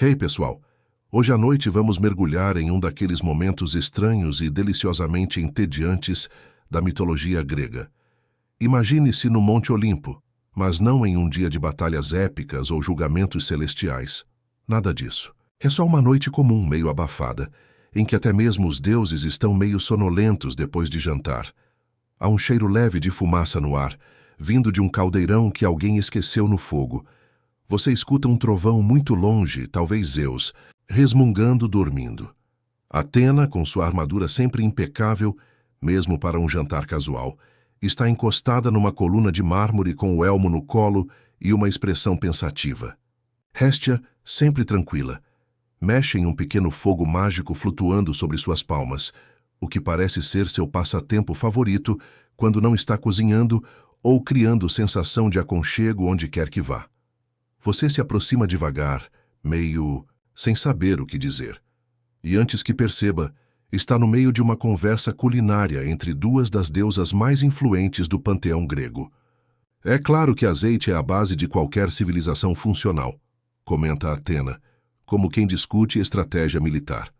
Hey, pessoal! Hoje à noite vamos mergulhar em um daqueles momentos estranhos e deliciosamente entediantes da mitologia grega. Imagine-se no Monte Olimpo, mas não em um dia de batalhas épicas ou julgamentos celestiais. Nada disso. É só uma noite comum, meio abafada, em que até mesmo os deuses estão meio sonolentos depois de jantar. Há um cheiro leve de fumaça no ar, vindo de um caldeirão que alguém esqueceu no fogo. Você escuta um trovão muito longe, talvez Zeus, resmungando dormindo. Atena, com sua armadura sempre impecável, mesmo para um jantar casual, está encostada numa coluna de mármore com o elmo no colo e uma expressão pensativa. Héstia, sempre tranquila, mexe em um pequeno fogo mágico flutuando sobre suas palmas, o que parece ser seu passatempo favorito quando não está cozinhando ou criando sensação de aconchego onde quer que vá. Você se aproxima devagar, meio sem saber o que dizer. E antes que perceba, está no meio de uma conversa culinária entre duas das deusas mais influentes do panteão grego. É claro que azeite é a base de qualquer civilização funcional, comenta Atena, como quem discute estratégia militar.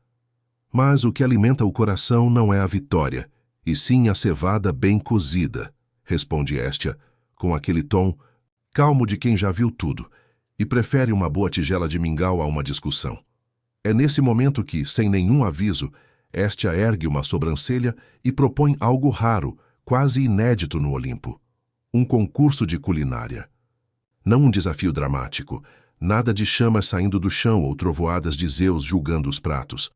Mas o que alimenta o coração não é a vitória, e sim a cevada bem cozida, responde Héstia, com aquele tom calmo de quem já viu tudo, e prefere uma boa tigela de mingau a uma discussão. É nesse momento que, sem nenhum aviso, Héstia ergue uma sobrancelha e propõe algo raro, quase inédito no Olimpo. Um concurso de culinária. Não um desafio dramático, nada de chamas saindo do chão ou trovoadas de Zeus julgando os pratos.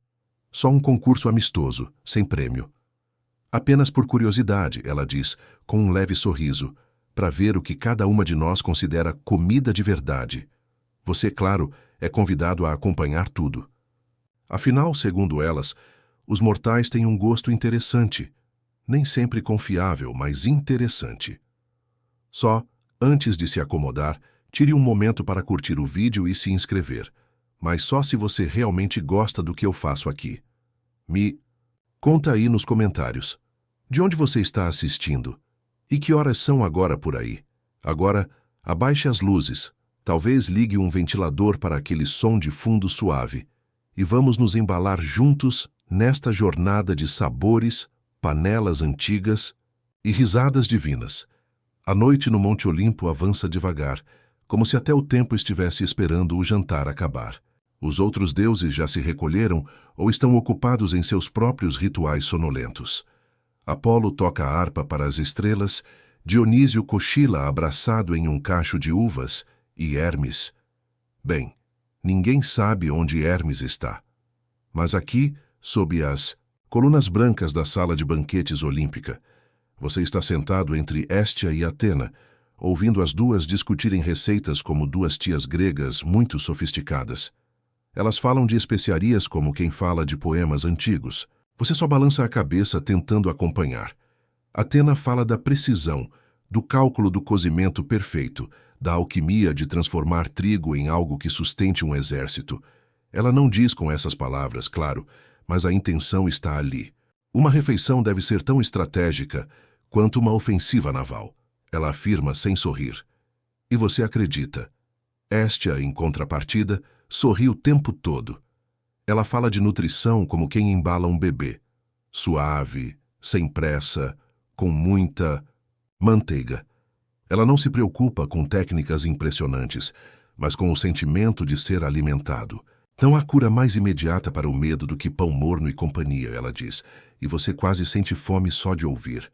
Só um concurso amistoso, sem prêmio. Apenas por curiosidade, ela diz, com um leve sorriso, para ver o que cada uma de nós considera comida de verdade. Você, claro, é convidado a acompanhar tudo. Afinal, segundo elas, os mortais têm um gosto interessante. Nem sempre confiável, mas interessante. Só, antes de se acomodar, tire um momento para curtir o vídeo e se inscrever. Mas só se você realmente gosta do que eu faço aqui. Me conta aí nos comentários. De onde você está assistindo? E que horas são agora por aí? Agora, abaixe as luzes. Talvez ligue um ventilador para aquele som de fundo suave. E vamos nos embalar juntos nesta jornada de sabores, panelas antigas e risadas divinas. A noite no Monte Olimpo avança devagar, como se até o tempo estivesse esperando o jantar acabar. Os outros deuses já se recolheram ou estão ocupados em seus próprios rituais sonolentos. Apolo toca a harpa para as estrelas, Dionísio cochila abraçado em um cacho de uvas, e Hermes... Bem, ninguém sabe onde Hermes está. Mas aqui, sob as colunas brancas da sala de banquetes olímpica, você está sentado entre Héstia e Atena, ouvindo as duas discutirem receitas como duas tias gregas muito sofisticadas. Elas falam de especiarias como quem fala de poemas antigos. Você só balança a cabeça tentando acompanhar. Atena fala da precisão, do cálculo do cozimento perfeito, da alquimia de transformar trigo em algo que sustente um exército. Ela não diz com essas palavras, claro, mas a intenção está ali. Uma refeição deve ser tão estratégica quanto uma ofensiva naval. Ela afirma sem sorrir. E você acredita. Héstia, em contrapartida, sorri o tempo todo. Ela fala de nutrição como quem embala um bebê. Suave, sem pressa, com muita manteiga. Ela não se preocupa com técnicas impressionantes, mas com o sentimento de ser alimentado. Não há cura mais imediata para o medo do que pão morno e companhia, ela diz, e você quase sente fome só de ouvir.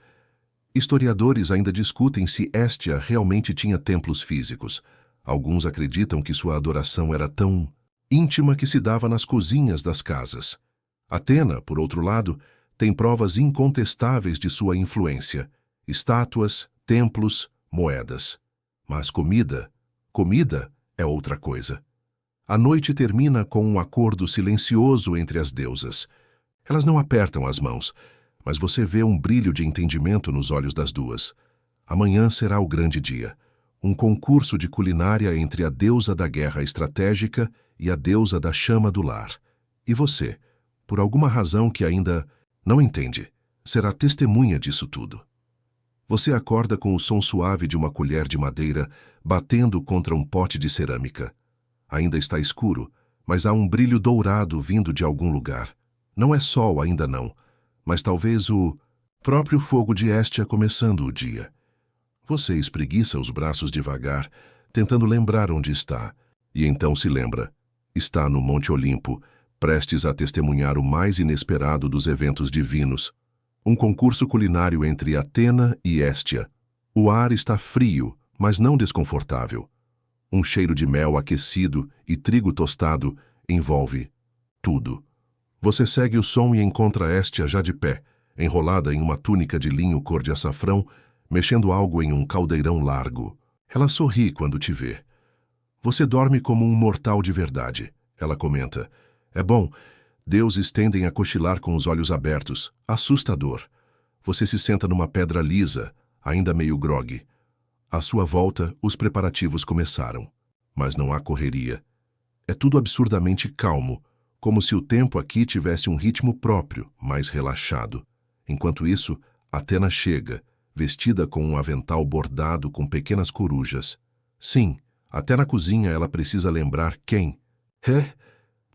Historiadores ainda discutem se Héstia realmente tinha templos físicos. Alguns acreditam que sua adoração era tão íntima que se dava nas cozinhas das casas. Atena, por outro lado, tem provas incontestáveis de sua influência. Estátuas, templos, moedas. Mas comida é outra coisa. A noite termina com um acordo silencioso entre as deusas. Elas não apertam as mãos, mas você vê um brilho de entendimento nos olhos das duas. Amanhã será o grande dia. Um concurso de culinária entre a deusa da guerra estratégica e a deusa da chama do lar. E você, por alguma razão que ainda não entende, será testemunha disso tudo. Você acorda com o som suave de uma colher de madeira batendo contra um pote de cerâmica. Ainda está escuro, mas há um brilho dourado vindo de algum lugar. Não é sol ainda não, mas talvez o próprio fogo de Hestia começando o dia. Você espreguiça os braços devagar, tentando lembrar onde está, e então se lembra. Está no Monte Olimpo, prestes a testemunhar o mais inesperado dos eventos divinos, um concurso culinário entre Atena e Hestia. O ar está frio, mas não desconfortável. Um cheiro de mel aquecido e trigo tostado envolve tudo. Você segue o som e encontra Hestia já de pé, enrolada em uma túnica de linho cor de açafrão, mexendo algo em um caldeirão largo. Ela sorri quando te vê. Você dorme como um mortal de verdade, ela comenta. É bom, deuses tendem a cochilar com os olhos abertos. Assustador. Você se senta numa pedra lisa, ainda meio grogue. À sua volta, os preparativos começaram. Mas não há correria. É tudo absurdamente calmo, como se o tempo aqui tivesse um ritmo próprio, mais relaxado. Enquanto isso, Atena chega, vestida com um avental bordado com pequenas corujas. Sim, até na cozinha ela precisa lembrar quem.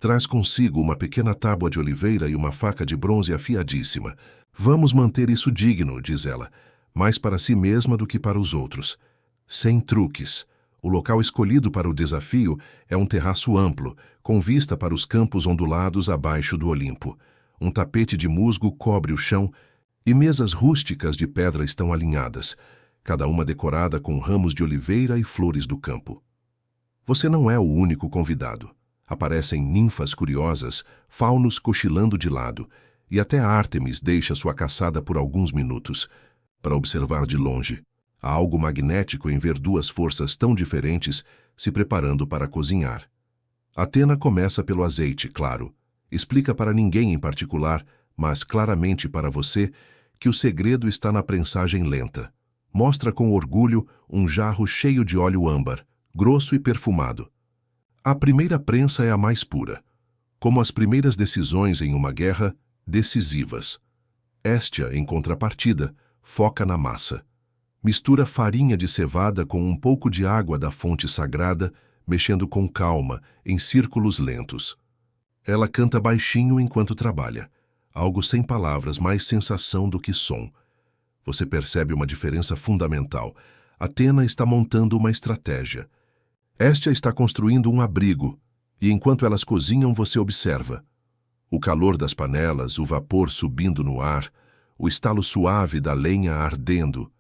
Traz consigo uma pequena tábua de oliveira e uma faca de bronze afiadíssima. Vamos manter isso digno, diz ela, mais para si mesma do que para os outros. Sem truques. O local escolhido para o desafio é um terraço amplo, com vista para os campos ondulados abaixo do Olimpo. Um tapete de musgo cobre o chão e mesas rústicas de pedra estão alinhadas, cada uma decorada com ramos de oliveira e flores do campo. Você não é o único convidado. Aparecem ninfas curiosas, faunos cochilando de lado, e até Ártemis deixa sua caçada por alguns minutos, para observar de longe. Há algo magnético em ver duas forças tão diferentes se preparando para cozinhar. Atena começa pelo azeite, claro. Explica para ninguém em particular, mas claramente para você, que o segredo está na prensagem lenta. Mostra com orgulho um jarro cheio de óleo âmbar, grosso e perfumado. A primeira prensa é a mais pura, como as primeiras decisões em uma guerra, decisivas. Hestia, em contrapartida, foca na massa. Mistura farinha de cevada com um pouco de água da fonte sagrada, mexendo com calma, em círculos lentos. Ela canta baixinho enquanto trabalha, algo sem palavras, mais sensação do que som. Você percebe uma diferença fundamental. Atena está montando uma estratégia. Hestia está construindo um abrigo, e enquanto elas cozinham você observa. O calor das panelas, o vapor subindo no ar, o estalo suave da lenha ardendo,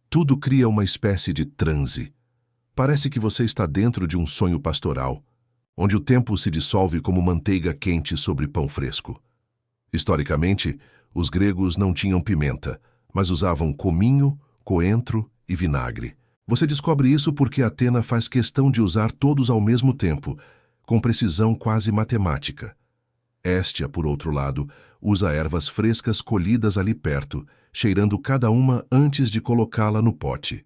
tudo cria uma espécie de transe. Parece que você está dentro de um sonho pastoral, onde o tempo se dissolve como manteiga quente sobre pão fresco. Historicamente, os gregos não tinham pimenta, mas usavam cominho, coentro e vinagre. Você descobre isso porque Atena faz questão de usar todos ao mesmo tempo, com precisão quase matemática. Hestia, por outro lado, usa ervas frescas colhidas ali perto, cheirando cada uma antes de colocá-la no pote.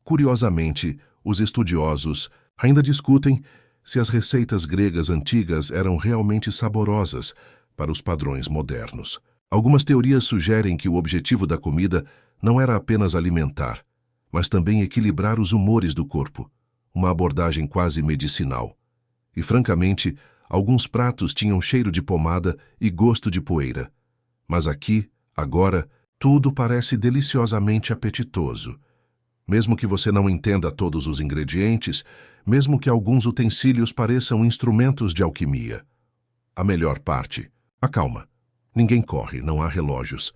Curiosamente, os estudiosos ainda discutem se as receitas gregas antigas eram realmente saborosas para os padrões modernos. Algumas teorias sugerem que o objetivo da comida não era apenas alimentar, mas também equilibrar os humores do corpo, uma abordagem quase medicinal. E, francamente, alguns pratos tinham cheiro de pomada e gosto de poeira. Mas aqui, agora, tudo parece deliciosamente apetitoso. Mesmo que você não entenda todos os ingredientes, mesmo que alguns utensílios pareçam instrumentos de alquimia. A melhor parte. Acalma. Ninguém corre, não há relógios.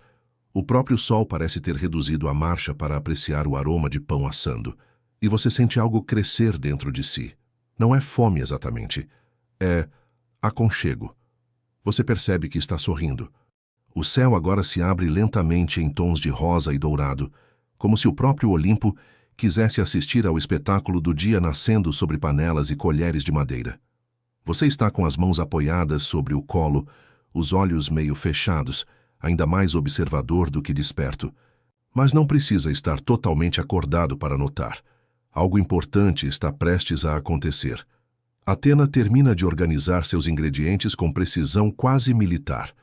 O próprio sol parece ter reduzido a marcha para apreciar o aroma de pão assando. E você sente algo crescer dentro de si. Não é fome exatamente. É aconchego. Você percebe que está sorrindo. O céu agora se abre lentamente em tons de rosa e dourado, como se o próprio Olimpo quisesse assistir ao espetáculo do dia nascendo sobre panelas e colheres de madeira. Você está com as mãos apoiadas sobre o colo, os olhos meio fechados, ainda mais observador do que desperto. Mas não precisa estar totalmente acordado para notar. Algo importante está prestes a acontecer. Atena termina de organizar seus ingredientes com precisão quase militar.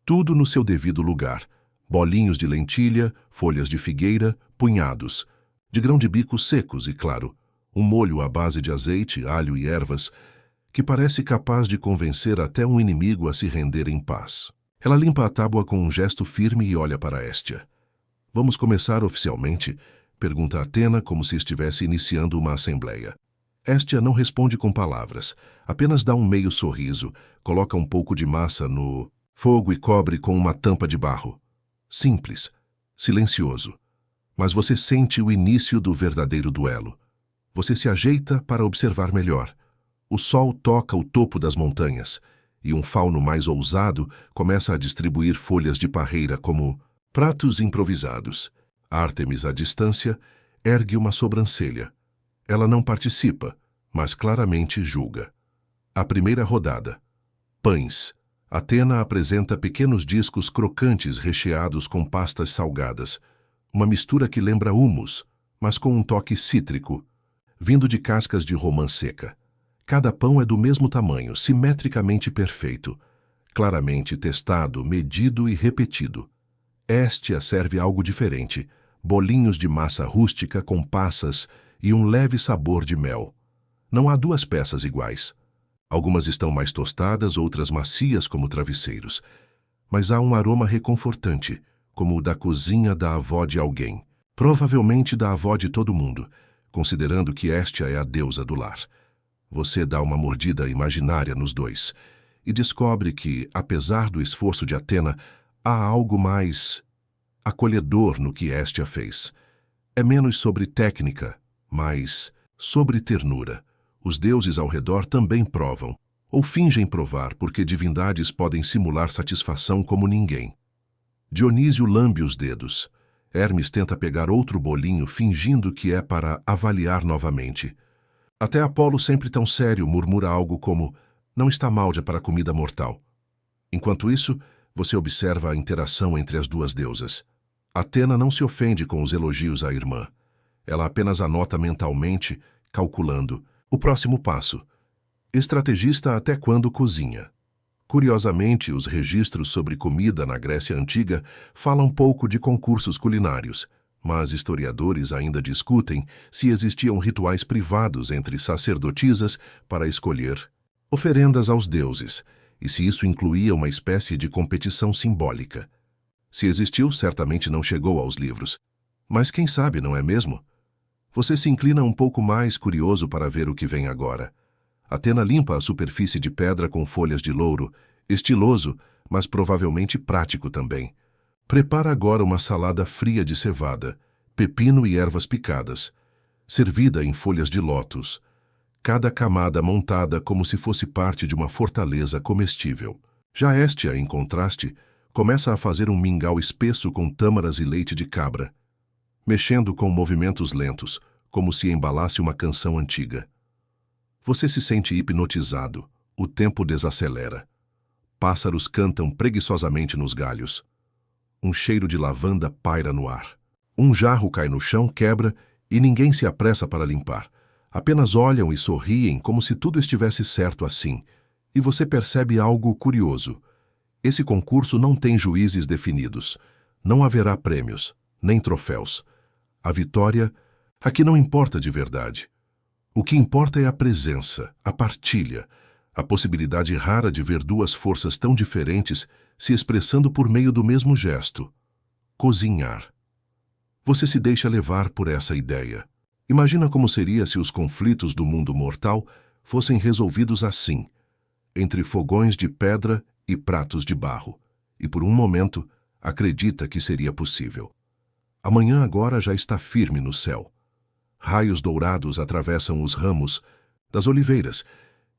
Tudo no seu devido lugar. Bolinhos de lentilha, folhas de figueira, punhados. De grão de bico secos e, claro, um molho à base de azeite, alho e ervas, que parece capaz de convencer até um inimigo a se render em paz. Ela limpa a tábua com um gesto firme e olha para Hestia. Vamos começar oficialmente? Pergunta Athena como se estivesse iniciando uma assembleia. Hestia não responde com palavras, apenas dá um meio sorriso, coloca um pouco de massa no fogo e cobre com uma tampa de barro. Simples, silencioso. Mas você sente o início do verdadeiro duelo. Você se ajeita para observar melhor. O sol toca o topo das montanhas, e um fauno mais ousado começa a distribuir folhas de parreira como pratos improvisados. Ártemis, à distância, ergue uma sobrancelha. Ela não participa, mas claramente julga. A primeira rodada. Pães. Athena apresenta pequenos discos crocantes recheados com pastas salgadas. Uma mistura que lembra hummus, mas com um toque cítrico, vindo de cascas de romã seca. Cada pão é do mesmo tamanho, simetricamente perfeito, claramente testado, medido e repetido. Hestia serve algo diferente, bolinhos de massa rústica com passas e um leve sabor de mel. Não há duas peças iguais. Algumas estão mais tostadas, outras macias como travesseiros. Mas há um aroma reconfortante, como o da cozinha da avó de alguém. Provavelmente da avó de todo mundo, considerando que Hestia é a deusa do lar. Você dá uma mordida imaginária nos dois e descobre que, apesar do esforço de Athena, há algo mais acolhedor no que Hestia fez. É menos sobre técnica, mas sobre ternura. Os deuses ao redor também provam, ou fingem provar, porque divindades podem simular satisfação como ninguém. Dionísio lambe os dedos. Hermes tenta pegar outro bolinho, fingindo que é para avaliar novamente. Até Apolo, sempre tão sério, murmura algo como: não está mal já para comida mortal. Enquanto isso, você observa a interação entre as duas deusas. Athena não se ofende com os elogios à irmã. Ela apenas anota mentalmente, calculando. O próximo passo. Estrategista até quando cozinha. Curiosamente, os registros sobre comida na Grécia Antiga falam pouco de concursos culinários, mas historiadores ainda discutem se existiam rituais privados entre sacerdotisas para escolher oferendas aos deuses, e se isso incluía uma espécie de competição simbólica. Se existiu, certamente não chegou aos livros. Mas quem sabe, não é mesmo? Você se inclina um pouco mais curioso para ver o que vem agora. Athena limpa a superfície de pedra com folhas de louro, estiloso, mas provavelmente prático também. Prepara agora uma salada fria de cevada, pepino e ervas picadas, servida em folhas de lótus, cada camada montada como se fosse parte de uma fortaleza comestível. Já Hestia, em contraste, começa a fazer um mingau espesso com tâmaras e leite de cabra, mexendo com movimentos lentos, como se embalasse uma canção antiga. Você se sente hipnotizado, o tempo desacelera. Pássaros cantam preguiçosamente nos galhos. Um cheiro de lavanda paira no ar. Um jarro cai no chão, quebra, e ninguém se apressa para limpar. Apenas olham e sorriem como se tudo estivesse certo assim. E você percebe algo curioso. Esse concurso não tem juízes definidos. Não haverá prêmios, nem troféus. A vitória aqui não importa de verdade. O que importa é a presença, a partilha, a possibilidade rara de ver duas forças tão diferentes se expressando por meio do mesmo gesto. Cozinhar. Você se deixa levar por essa ideia. Imagina como seria se os conflitos do mundo mortal fossem resolvidos assim, entre fogões de pedra e pratos de barro, e por um momento acredita que seria possível. Amanhã agora já está firme no céu. Raios dourados atravessam os ramos das oliveiras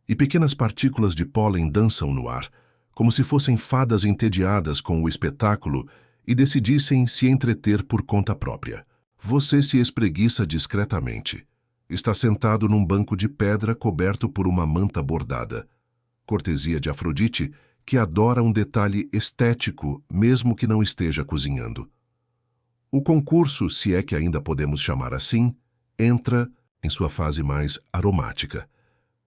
e pequenas partículas de pólen dançam no ar, como se fossem fadas entediadas com o espetáculo e decidissem se entreter por conta própria. Você se espreguiça discretamente. Está sentado num banco de pedra coberto por uma manta bordada. Cortesia de Afrodite, que adora um detalhe estético, mesmo que não esteja cozinhando. O concurso, se é que ainda podemos chamar assim, entra em sua fase mais aromática.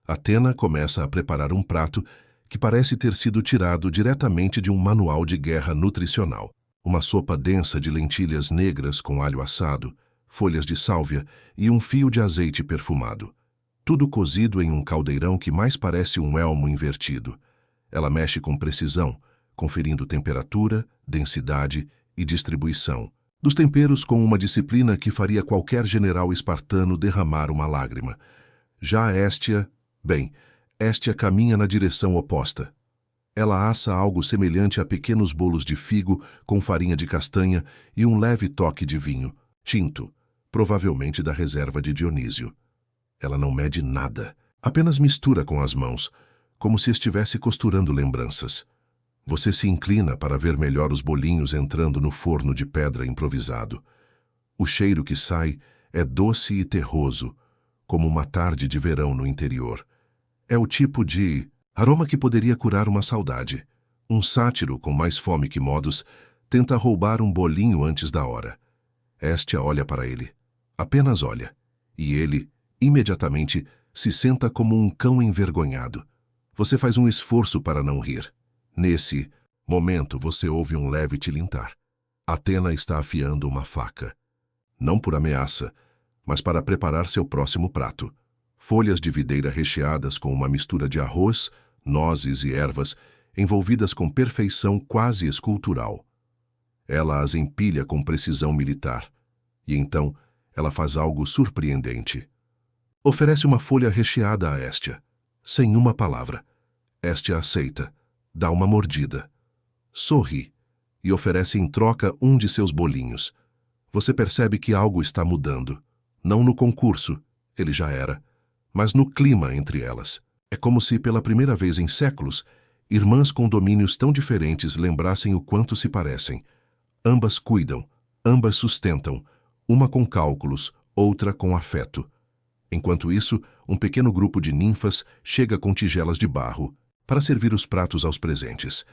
Athena começa a preparar um prato que parece ter sido tirado diretamente de um manual de guerra nutricional. Uma sopa densa de lentilhas negras com alho assado, folhas de sálvia e um fio de azeite perfumado. tudo cozido em um caldeirão que mais parece um elmo invertido. Ela mexe com precisão, conferindo temperatura, densidade e distribuição dos temperos com uma disciplina que faria qualquer general espartano derramar uma lágrima. Já a Héstia, Héstia caminha na direção oposta. Ela assa algo semelhante a pequenos bolos de figo com farinha de castanha e um leve toque de vinho, tinto, provavelmente da reserva de Dionísio. Ela não mede nada, apenas mistura com as mãos, como se estivesse costurando lembranças. Você se inclina para ver melhor os bolinhos entrando no forno de pedra improvisado. O cheiro que sai é doce e terroso, como uma tarde de verão no interior. É o tipo de aroma que poderia curar uma saudade. Um sátiro com mais fome que modos tenta roubar um bolinho antes da hora. Héstia olha para ele. Apenas olha. E ele, imediatamente, se senta como um cão envergonhado. Você faz um esforço para não rir. Nesse momento, você ouve um leve tilintar. Athena está afiando uma faca. Não por ameaça, mas para preparar seu próximo prato. Folhas de videira recheadas com uma mistura de arroz, nozes e ervas, envolvidas com perfeição quase escultural. Ela as empilha com precisão militar. E então, ela faz algo surpreendente. Oferece uma folha recheada a Héstia, sem uma palavra. Héstia aceita. Dá uma mordida. Sorri e oferece em troca um de seus bolinhos. Você percebe que algo está mudando. Não no concurso, ele já era, mas no clima entre elas. É como se, pela primeira vez em séculos, irmãs com domínios tão diferentes lembrassem o quanto se parecem. Ambas cuidam, ambas sustentam, uma com cálculos, outra com afeto. Enquanto isso, um pequeno grupo de ninfas chega com tigelas de barro para servir os pratos aos presentes.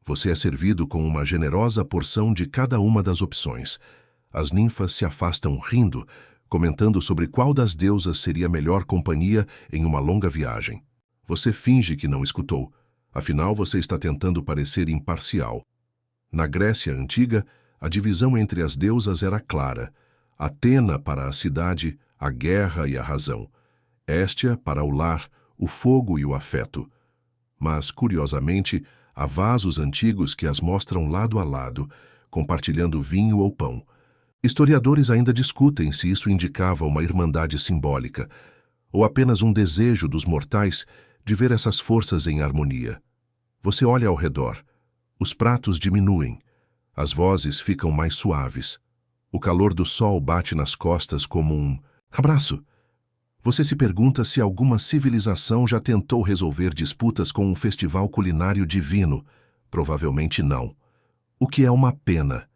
Você é servido com uma generosa porção de cada uma das opções. As ninfas se afastam rindo, comentando sobre qual das deusas seria a melhor companhia em uma longa viagem. Você finge que não escutou, afinal você está tentando parecer imparcial. Na Grécia Antiga, a divisão entre as deusas era clara. Atena para a cidade, a guerra e a razão. Héstia para o lar, o fogo e o afeto. Mas, curiosamente, há vasos antigos que as mostram lado a lado, compartilhando vinho ou pão. Historiadores ainda discutem se isso indicava uma irmandade simbólica, ou apenas um desejo dos mortais de ver essas forças em harmonia. Você olha ao redor. Os pratos diminuem. As vozes ficam mais suaves. O calor do sol bate nas costas como um abraço. Você se pergunta se alguma civilização já tentou resolver disputas com um festival culinário divino. Provavelmente não. O que é uma pena.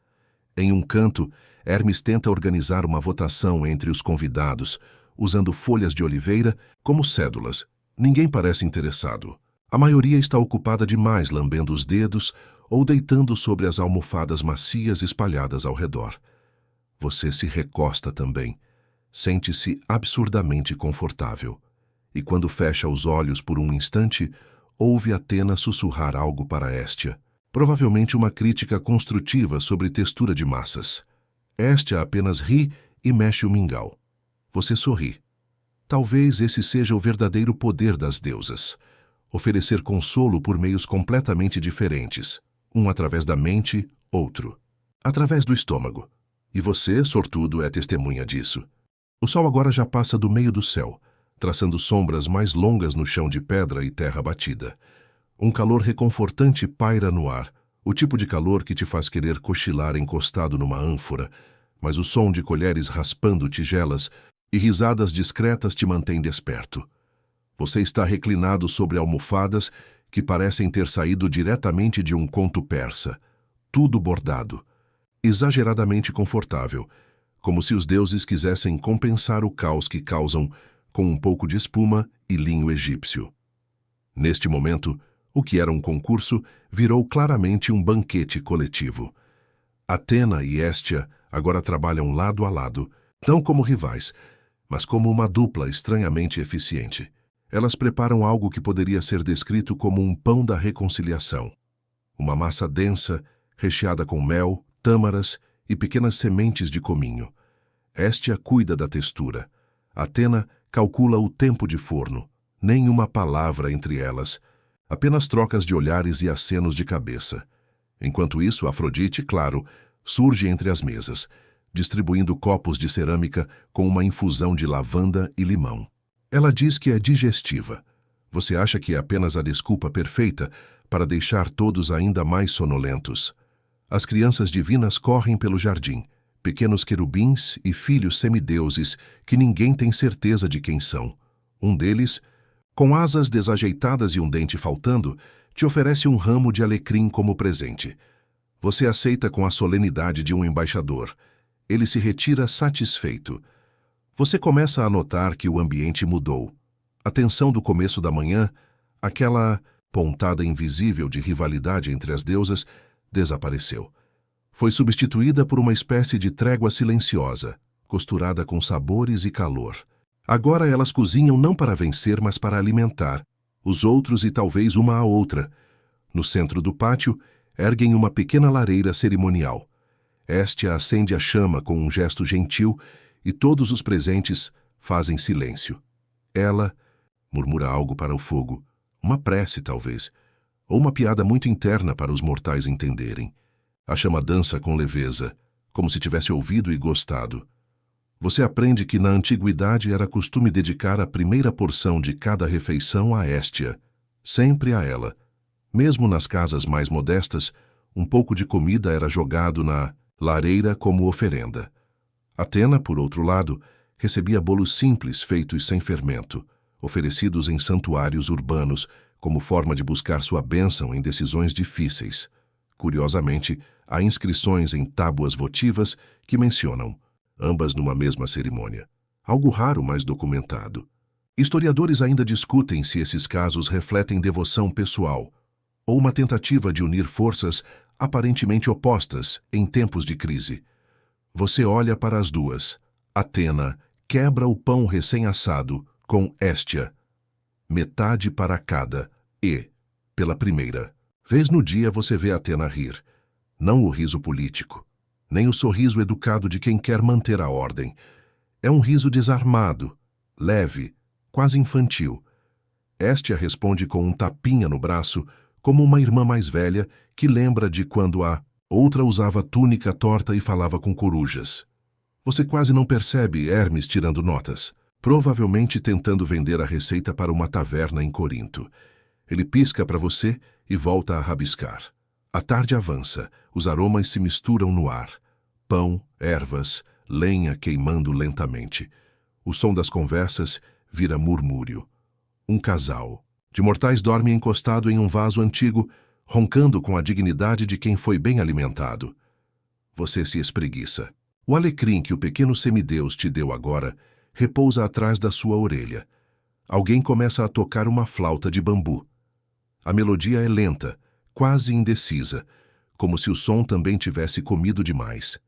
Em um canto, Hermes tenta organizar uma votação entre os convidados, usando folhas de oliveira como cédulas. Ninguém parece interessado. A maioria está ocupada demais lambendo os dedos ou deitando sobre as almofadas macias espalhadas ao redor. Você se recosta também. Sente-se absurdamente confortável. E quando fecha os olhos por um instante, ouve Atena sussurrar algo para Héstia. Provavelmente uma crítica construtiva sobre textura de massas. Héstia apenas ri e mexe o mingau. Você sorri. Talvez esse seja o verdadeiro poder das deusas. Oferecer consolo por meios completamente diferentes. Um através da mente, outro através do estômago. E você, sortudo, é testemunha disso. O sol agora já passa do meio do céu, traçando sombras mais longas no chão de pedra e terra batida. Um calor reconfortante paira no ar, o tipo de calor que te faz querer cochilar encostado numa ânfora, mas o som de colheres raspando tigelas e risadas discretas te mantém desperto. Você está reclinado sobre almofadas que parecem ter saído diretamente de um conto persa, tudo bordado, exageradamente confortável, como se os deuses quisessem compensar o caos que causam com um pouco de espuma e linho egípcio. Neste momento, o que era um concurso virou claramente um banquete coletivo. Atena e Héstia agora trabalham lado a lado, não como rivais, mas como uma dupla estranhamente eficiente. Elas preparam algo que poderia ser descrito como um pão da reconciliação. Uma massa densa, recheada com mel, tâmaras e pequenas sementes de cominho. Héstia cuida da textura. Atena calcula o tempo de forno, nem uma palavra entre elas, apenas trocas de olhares e acenos de cabeça. Enquanto isso, Afrodite, claro, surge entre as mesas, distribuindo copos de cerâmica com uma infusão de lavanda e limão. Ela diz que é digestiva. Você acha que é apenas a desculpa perfeita para deixar todos ainda mais sonolentos. As crianças divinas correm pelo jardim, pequenos querubins e filhos semideuses que ninguém tem certeza de quem são. Um deles, com asas desajeitadas e um dente faltando, te oferece um ramo de alecrim como presente. Você aceita com a solenidade de um embaixador. Ele se retira satisfeito. Você começa a notar que o ambiente mudou. A tensão do começo da manhã, aquela pontada invisível de rivalidade entre as deusas, desapareceu. Foi substituída por uma espécie de trégua silenciosa, costurada com sabores e calor. Agora elas cozinham não para vencer, mas para alimentar, os outros e talvez uma a outra. No centro do pátio, erguem uma pequena lareira cerimonial. Héstia acende a chama com um gesto gentil e todos os presentes fazem silêncio. Ela murmura algo para o fogo, uma prece talvez, ou uma piada muito interna para os mortais entenderem. A chama dança com leveza, como se tivesse ouvido e gostado. Você aprende que na antiguidade era costume dedicar a primeira porção de cada refeição a Héstia, sempre a ela. Mesmo nas casas mais modestas, um pouco de comida era jogado na lareira como oferenda. Atena, por outro lado, recebia bolos simples feitos sem fermento, oferecidos em santuários urbanos como forma de buscar sua bênção em decisões difíceis. Curiosamente, há inscrições em tábuas votivas que mencionam, ambas numa mesma cerimônia. Algo raro, mas documentado. Historiadores ainda discutem se esses casos refletem devoção pessoal ou uma tentativa de unir forças aparentemente opostas em tempos de crise. Você olha para as duas. Atena quebra o pão recém-assado com Héstia. Metade para cada e, pela primeira vez no dia, você vê Atena rir. Não o riso político, nem o sorriso educado de quem quer manter a ordem. É um riso desarmado, leve, quase infantil. Héstia responde com um tapinha no braço, como uma irmã mais velha que lembra de quando a outra usava túnica torta e falava com corujas. Você quase não percebe Hermes tirando notas, provavelmente tentando vender a receita para uma taverna em Corinto. Ele pisca para você e volta a rabiscar. A tarde avança, os aromas se misturam no ar. Pão, ervas, lenha queimando lentamente. O som das conversas vira murmúrio. Um casal de mortais dorme encostado em um vaso antigo, roncando com a dignidade de quem foi bem alimentado. Você se espreguiça. O alecrim que o pequeno semideus te deu agora repousa atrás da sua orelha. Alguém começa a tocar uma flauta de bambu. A melodia é lenta, quase indecisa, como se o som também tivesse comido demais.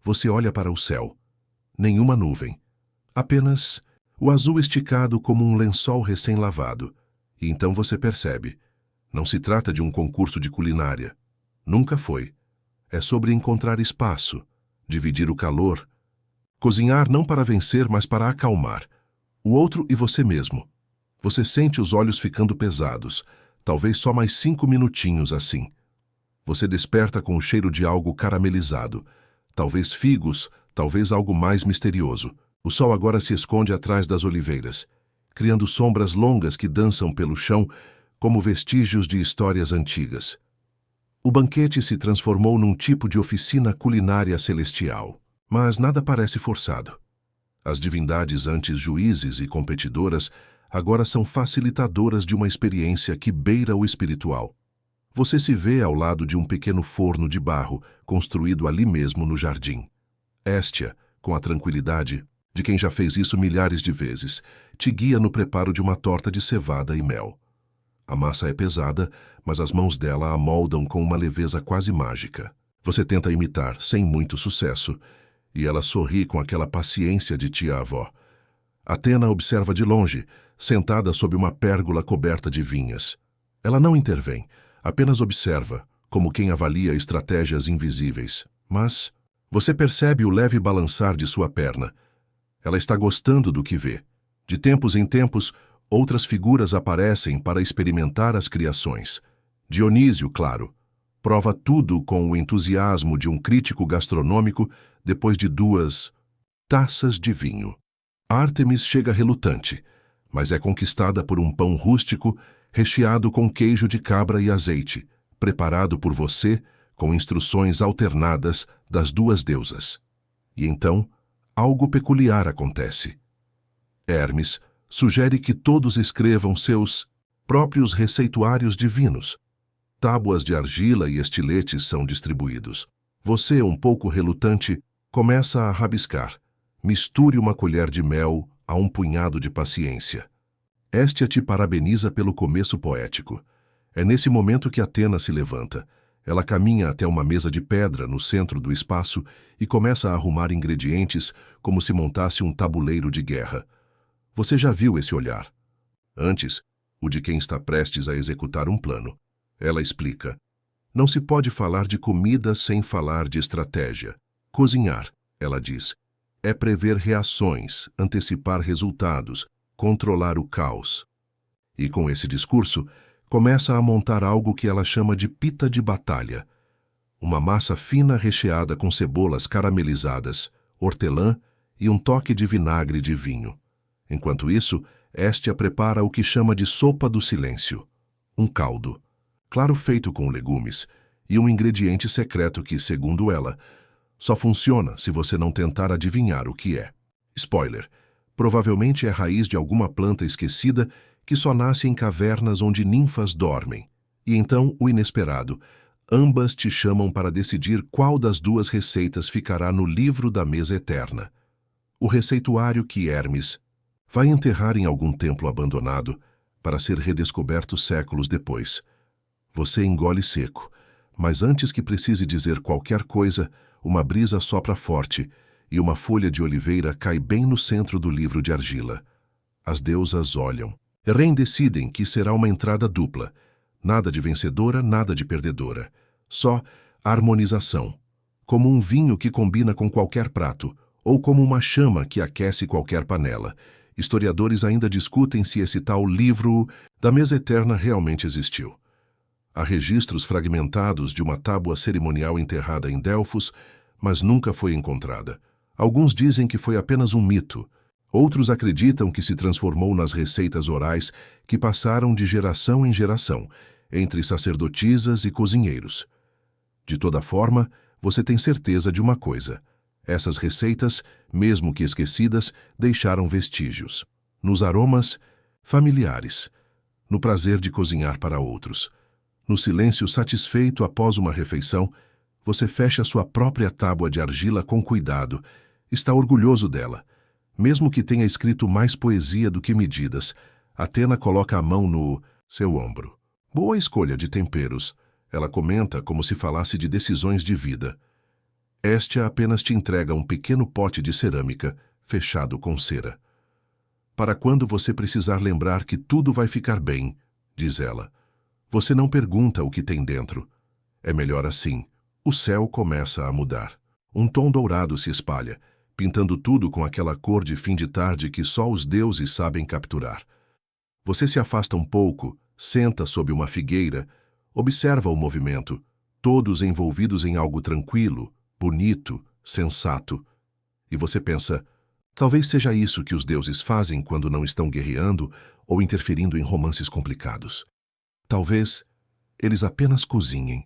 Você olha para o céu. Nenhuma nuvem. Apenas o azul esticado como um lençol recém-lavado. E então você percebe. Não se trata de um concurso de culinária. Nunca foi. É sobre encontrar espaço, dividir o calor. Cozinhar não para vencer, mas para acalmar. O outro e você mesmo. Você sente os olhos ficando pesados. Talvez só mais 5 minutinhos assim. Você desperta com o cheiro de algo caramelizado. Talvez figos, talvez algo mais misterioso. O sol agora se esconde atrás das oliveiras, criando sombras longas que dançam pelo chão como vestígios de histórias antigas. O banquete se transformou num tipo de oficina culinária celestial, mas nada parece forçado. As divindades antes juízes e competidoras agora são facilitadoras de uma experiência que beira o espiritual. Você se vê ao lado de um pequeno forno de barro construído ali mesmo no jardim. Héstia, com a tranquilidade de quem já fez isso milhares de vezes, te guia no preparo de uma torta de cevada e mel. A massa é pesada, mas as mãos dela a moldam com uma leveza quase mágica. Você tenta imitar, sem muito sucesso, e ela sorri com aquela paciência de tia-avó. Atena observa de longe, sentada sob uma pérgola coberta de vinhas. Ela não intervém, apenas observa, como quem avalia estratégias invisíveis. Mas você percebe o leve balançar de sua perna. Ela está gostando do que vê. De tempos em tempos, outras figuras aparecem para experimentar as criações. Dionísio, claro, prova tudo com o entusiasmo de um crítico gastronômico depois de 2 taças de vinho. Ártemis chega relutante, mas é conquistada por um pão rústico recheado com queijo de cabra e azeite, preparado por você com instruções alternadas das 2 deusas. E então, algo peculiar acontece. Hermes sugere que todos escrevam seus próprios receituários divinos. Tábuas de argila e estiletes são distribuídos. Você, um pouco relutante, começa a rabiscar. Misture uma colher de mel a um punhado de paciência. Héstia te parabeniza pelo começo poético. É nesse momento que Atena se levanta. Ela caminha até uma mesa de pedra no centro do espaço e começa a arrumar ingredientes como se montasse um tabuleiro de guerra. Você já viu esse olhar. Antes, o de quem está prestes a executar um plano. Ela explica. Não se pode falar de comida sem falar de estratégia. Cozinhar, ela diz, é prever reações, antecipar resultados, controlar o caos. E com esse discurso, começa a montar algo que ela chama de pita de batalha. Uma massa fina recheada com cebolas caramelizadas, hortelã e um toque de vinagre de vinho. Enquanto isso, Héstia prepara o que chama de sopa do silêncio. Um caldo, claro, feito com legumes, e um ingrediente secreto que, segundo ela, só funciona se você não tentar adivinhar o que é. Spoiler, provavelmente é raiz de alguma planta esquecida que só nasce em cavernas onde ninfas dormem. E então, o inesperado, ambas te chamam para decidir qual das 2 receitas ficará no livro da mesa eterna. O receituário que Hermes vai enterrar em algum templo abandonado para ser redescoberto séculos depois. Você engole seco, mas antes que precise dizer qualquer coisa, uma brisa sopra forte e uma folha de oliveira cai bem no centro do livro de argila. As deusas olham. Ren decidem que será uma entrada dupla. Nada de vencedora, nada de perdedora. Só harmonização. Como um vinho que combina com qualquer prato, ou como uma chama que aquece qualquer panela. Historiadores ainda discutem se esse tal livro da mesa eterna realmente existiu. Há registros fragmentados de uma tábua cerimonial enterrada em Delfos, mas nunca foi encontrada. Alguns dizem que foi apenas um mito. Outros acreditam que se transformou nas receitas orais que passaram de geração em geração, entre sacerdotisas e cozinheiros. De toda forma, você tem certeza de uma coisa. Essas receitas, mesmo que esquecidas, deixaram vestígios. Nos aromas familiares, no prazer de cozinhar para outros. No silêncio satisfeito após uma refeição, você fecha sua própria tábua de argila com cuidado. Está orgulhoso dela. Mesmo que tenha escrito mais poesia do que medidas, Atena coloca a mão no seu ombro. Boa escolha de temperos. Ela comenta como se falasse de decisões de vida. Héstia apenas te entrega um pequeno pote de cerâmica, fechado com cera. Para quando você precisar lembrar que tudo vai ficar bem, diz ela. Você não pergunta o que tem dentro. É melhor assim. O céu começa a mudar. Um tom dourado se espalha, pintando tudo com aquela cor de fim de tarde que só os deuses sabem capturar. Você se afasta um pouco, senta sob uma figueira, observa o movimento, todos envolvidos em algo tranquilo, bonito, sensato. E você pensa, talvez seja isso que os deuses fazem quando não estão guerreando ou interferindo em romances complicados. Talvez eles apenas cozinhem.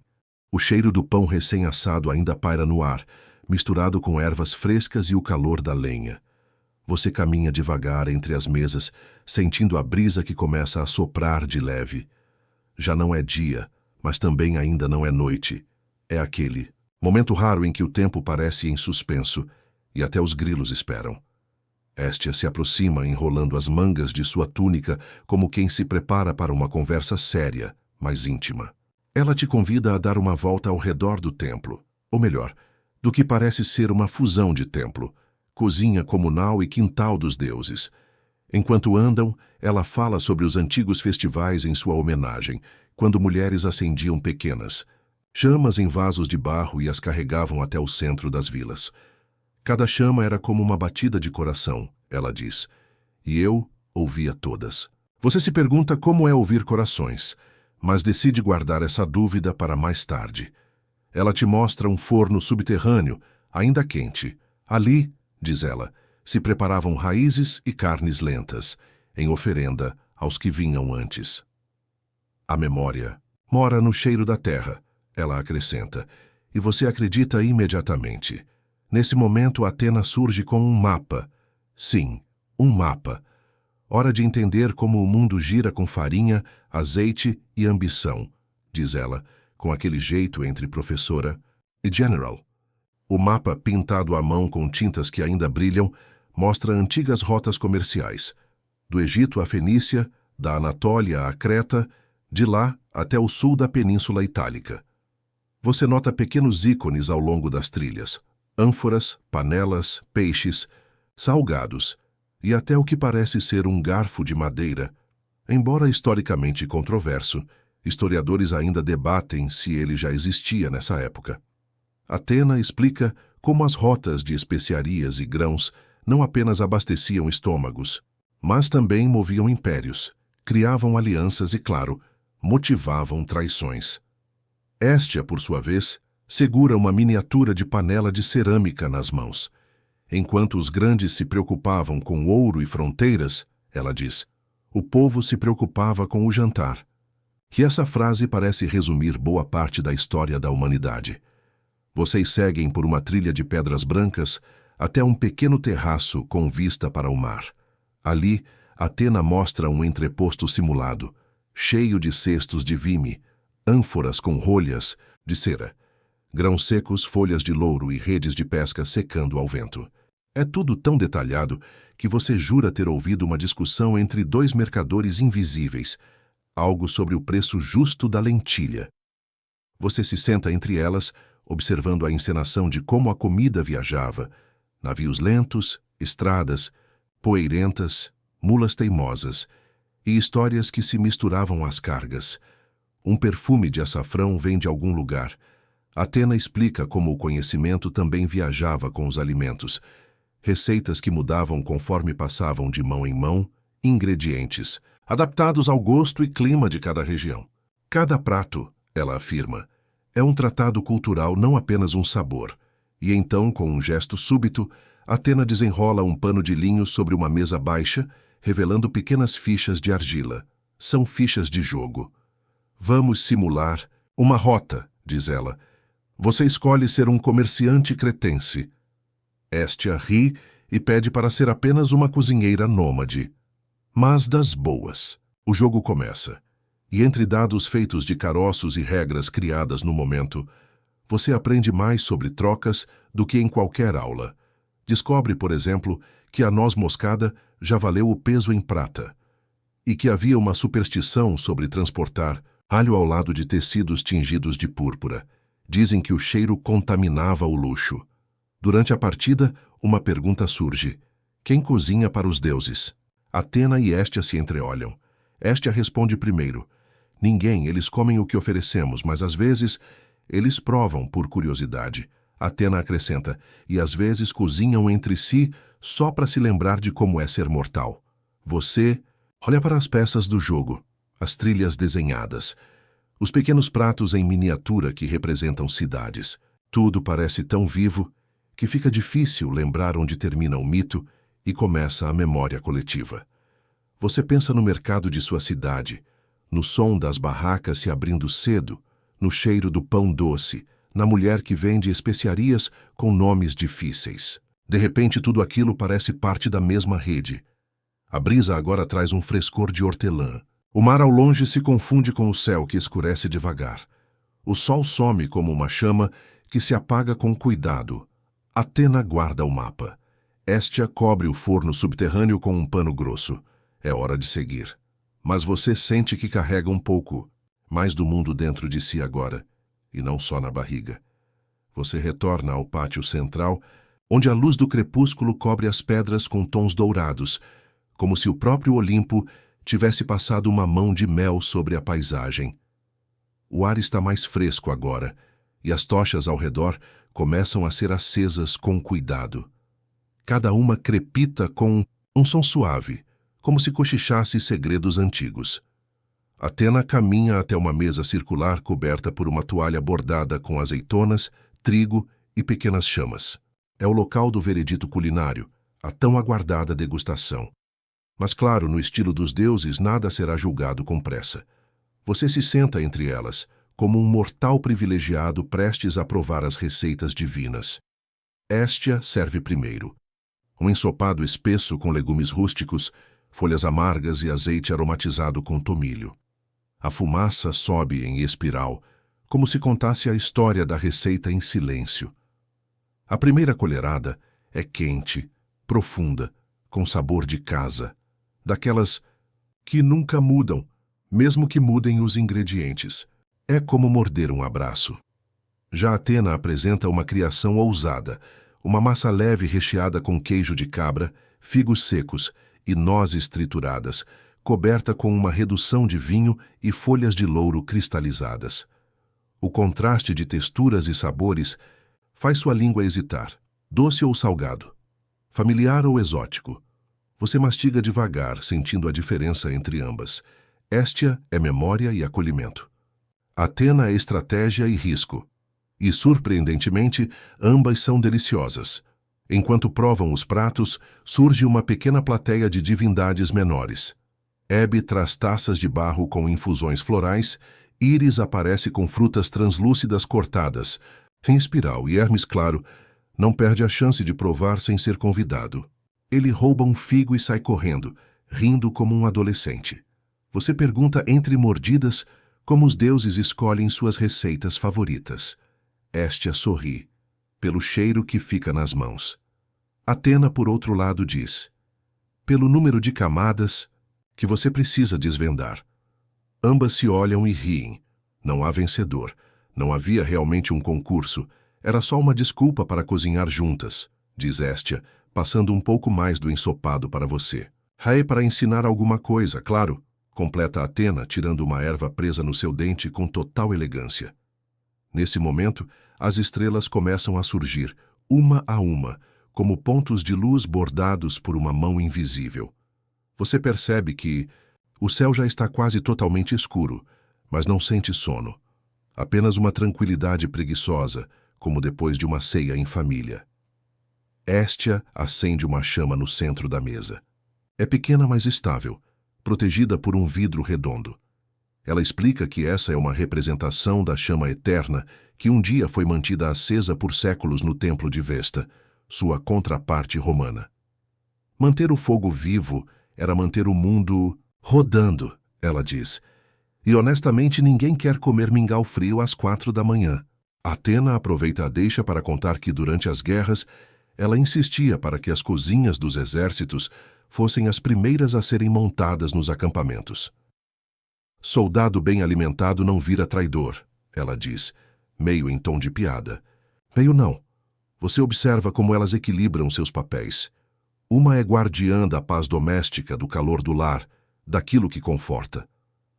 O cheiro do pão recém-assado ainda paira no ar, misturado com ervas frescas e o calor da lenha. Você caminha devagar entre as mesas, sentindo a brisa que começa a soprar de leve. Já não é dia, mas também ainda não é noite. É aquele momento raro em que o tempo parece em suspenso e até os grilos esperam. Héstia se aproxima enrolando as mangas de sua túnica como quem se prepara para uma conversa séria, mas íntima. Ela te convida a dar uma volta ao redor do templo, ou melhor, do que parece ser uma fusão de templo, cozinha comunal e quintal dos deuses. Enquanto andam, ela fala sobre os antigos festivais em sua homenagem, quando mulheres acendiam pequenas chamas em vasos de barro e as carregavam até o centro das vilas. Cada chama era como uma batida de coração, ela diz, e eu ouvia todas. Você se pergunta como é ouvir corações, mas decide guardar essa dúvida para mais tarde. Ela te mostra um forno subterrâneo, ainda quente. Ali, diz ela, se preparavam raízes e carnes lentas, em oferenda aos que vinham antes. A memória mora no cheiro da terra, ela acrescenta, e você acredita imediatamente. Nesse momento, Atena surge com um mapa. Sim, um mapa. Hora de entender como o mundo gira com farinha, azeite e ambição, diz ela, com aquele jeito entre professora e general. O mapa, pintado à mão com tintas que ainda brilham, mostra antigas rotas comerciais, do Egito à Fenícia, da Anatólia à Creta, de lá até o sul da Península Itálica. Você nota pequenos ícones ao longo das trilhas, ânforas, panelas, peixes, salgados, e até o que parece ser um garfo de madeira. Embora historicamente controverso, historiadores ainda debatem se ele já existia nessa época. Atena explica como as rotas de especiarias e grãos não apenas abasteciam estômagos, mas também moviam impérios, criavam alianças e, claro, motivavam traições. Héstia, por sua vez, segura uma miniatura de panela de cerâmica nas mãos. Enquanto os grandes se preocupavam com ouro e fronteiras, ela diz, o povo se preocupava com o jantar. E essa frase parece resumir boa parte da história da humanidade. Vocês seguem por uma trilha de pedras brancas até um pequeno terraço com vista para o mar. Ali, Atena mostra um entreposto simulado, cheio de cestos de vime, ânforas com rolhas de cera, grãos secos, folhas de louro e redes de pesca secando ao vento. É tudo tão detalhado que você jura ter ouvido uma discussão entre dois mercadores invisíveis, algo sobre o preço justo da lentilha. Você se senta entre elas, observando a encenação de como a comida viajava, navios lentos, estradas, poeirentas, mulas teimosas, e histórias que se misturavam às cargas. Um perfume de açafrão vem de algum lugar. Atena explica como o conhecimento também viajava com os alimentos, receitas que mudavam conforme passavam de mão em mão, ingredientes, adaptados ao gosto e clima de cada região. Cada prato, ela afirma, é um tratado cultural, não apenas um sabor. E então, com um gesto súbito, Atena desenrola um pano de linho sobre uma mesa baixa, revelando pequenas fichas de argila. São fichas de jogo. Vamos simular uma rota, diz ela. Você escolhe ser um comerciante cretense. Héstia ri e pede para ser apenas uma cozinheira nômade. Mas das boas. O jogo começa. E entre dados feitos de caroços e regras criadas no momento, você aprende mais sobre trocas do que em qualquer aula. Descobre, por exemplo, que a noz moscada já valeu o peso em prata, e que havia uma superstição sobre transportar alho ao lado de tecidos tingidos de púrpura. Dizem que o cheiro contaminava o luxo. Durante a partida, uma pergunta surge. Quem cozinha para os deuses? Atena e Héstia se entreolham. Héstia responde primeiro. Ninguém, eles comem o que oferecemos, mas às vezes eles provam por curiosidade. Atena acrescenta, e às vezes cozinham entre si só para se lembrar de como é ser mortal. Você olha para as peças do jogo, as trilhas desenhadas, os pequenos pratos em miniatura que representam cidades. Tudo parece tão vivo que fica difícil lembrar onde termina o mito e começa a memória coletiva. Você pensa no mercado de sua cidade, no som das barracas se abrindo cedo, no cheiro do pão doce, na mulher que vende especiarias com nomes difíceis. De repente, tudo aquilo parece parte da mesma rede. A brisa agora traz um frescor de hortelã. O mar ao longe se confunde com o céu que escurece devagar. O sol some como uma chama que se apaga com cuidado. Atena guarda o mapa. Héstia cobre o forno subterrâneo com um pano grosso. É hora de seguir. Mas você sente que carrega um pouco mais do mundo dentro de si agora, e não só na barriga. Você retorna ao pátio central, onde a luz do crepúsculo cobre as pedras com tons dourados, como se o próprio Olimpo tivesse passado uma mão de mel sobre a paisagem. O ar está mais fresco agora, e as tochas ao redor começam a ser acesas com cuidado. Cada uma crepita com um som suave, como se cochichasse segredos antigos. Atena caminha até uma mesa circular coberta por uma toalha bordada com azeitonas, trigo e pequenas chamas. É o local do veredito culinário, a tão aguardada degustação. Mas claro, no estilo dos deuses, nada será julgado com pressa. Você se senta entre elas, como um mortal privilegiado prestes a provar as receitas divinas. Héstia serve primeiro. Um ensopado espesso com legumes rústicos, folhas amargas e azeite aromatizado com tomilho. A fumaça sobe em espiral, como se contasse a história da receita em silêncio. A primeira colherada é quente, profunda, com sabor de casa, daquelas que nunca mudam, mesmo que mudem os ingredientes. É como morder um abraço. Já Atena apresenta uma criação ousada, uma massa leve recheada com queijo de cabra, figos secos e nozes trituradas, coberta com uma redução de vinho e folhas de louro cristalizadas. O contraste de texturas e sabores faz sua língua hesitar. Doce ou salgado? Familiar ou exótico? Você mastiga devagar, sentindo a diferença entre ambas. Héstia é memória e acolhimento. Atena é estratégia e risco. E, surpreendentemente, ambas são deliciosas. Enquanto provam os pratos, surge uma pequena plateia de divindades menores. Hebe traz taças de barro com infusões florais, Íris aparece com frutas translúcidas cortadas. Em espiral, e Hermes, claro, não perde a chance de provar sem ser convidado. Ele rouba um figo e sai correndo, rindo como um adolescente. Você pergunta entre mordidas como os deuses escolhem suas receitas favoritas. Héstia sorri, pelo cheiro que fica nas mãos. Atena, por outro lado, diz: pelo número de camadas que você precisa desvendar. Ambas se olham e riem. Não há vencedor. Não havia realmente um concurso. Era só uma desculpa para cozinhar juntas, diz Héstia, passando um pouco mais do ensopado para você. É para ensinar alguma coisa, claro, completa Atena, tirando uma erva presa no seu dente com total elegância. Nesse momento, as estrelas começam a surgir, uma a uma, como pontos de luz bordados por uma mão invisível. Você percebe que o céu já está quase totalmente escuro, mas não sente sono. Apenas uma tranquilidade preguiçosa, como depois de uma ceia em família. Héstia acende uma chama no centro da mesa. É pequena, mas estável, protegida por um vidro redondo. Ela explica que essa é uma representação da chama eterna que um dia foi mantida acesa por séculos no templo de Vesta, sua contraparte romana. Manter o fogo vivo era manter o mundo rodando, ela diz. E honestamente ninguém quer comer mingau frio às 4 da manhã. Atena aproveita a deixa para contar que durante as guerras ela insistia para que as cozinhas dos exércitos fossem as primeiras a serem montadas nos acampamentos. Soldado bem alimentado não vira traidor, ela diz, meio em tom de piada. Meio não. Você observa como elas equilibram seus papéis. Uma é guardiã da paz doméstica, do calor do lar, daquilo que conforta.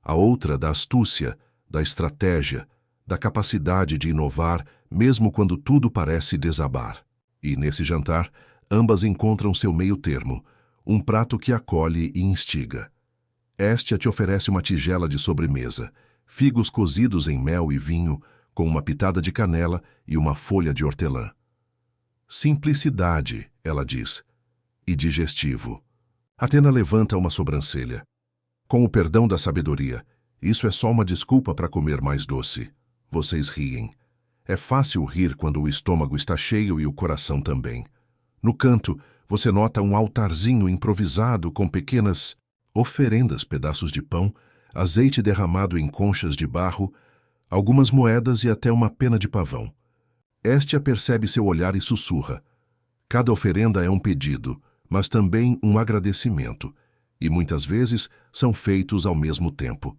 A outra da astúcia, da estratégia, da capacidade de inovar, mesmo quando tudo parece desabar. E, nesse jantar, ambas encontram seu meio termo, um prato que acolhe e instiga. Héstia te oferece uma tigela de sobremesa, figos cozidos em mel e vinho, com uma pitada de canela e uma folha de hortelã. Simplicidade, ela diz, e digestivo. Atena levanta uma sobrancelha. Com o perdão da sabedoria, isso é só uma desculpa para comer mais doce. Vocês riem. É fácil rir quando o estômago está cheio e o coração também. No canto, você nota um altarzinho improvisado com pequenas oferendas, pedaços de pão, azeite derramado em conchas de barro, algumas moedas e até uma pena de pavão. Héstia percebe seu olhar e sussurra. Cada oferenda é um pedido, mas também um agradecimento, e muitas vezes são feitos ao mesmo tempo.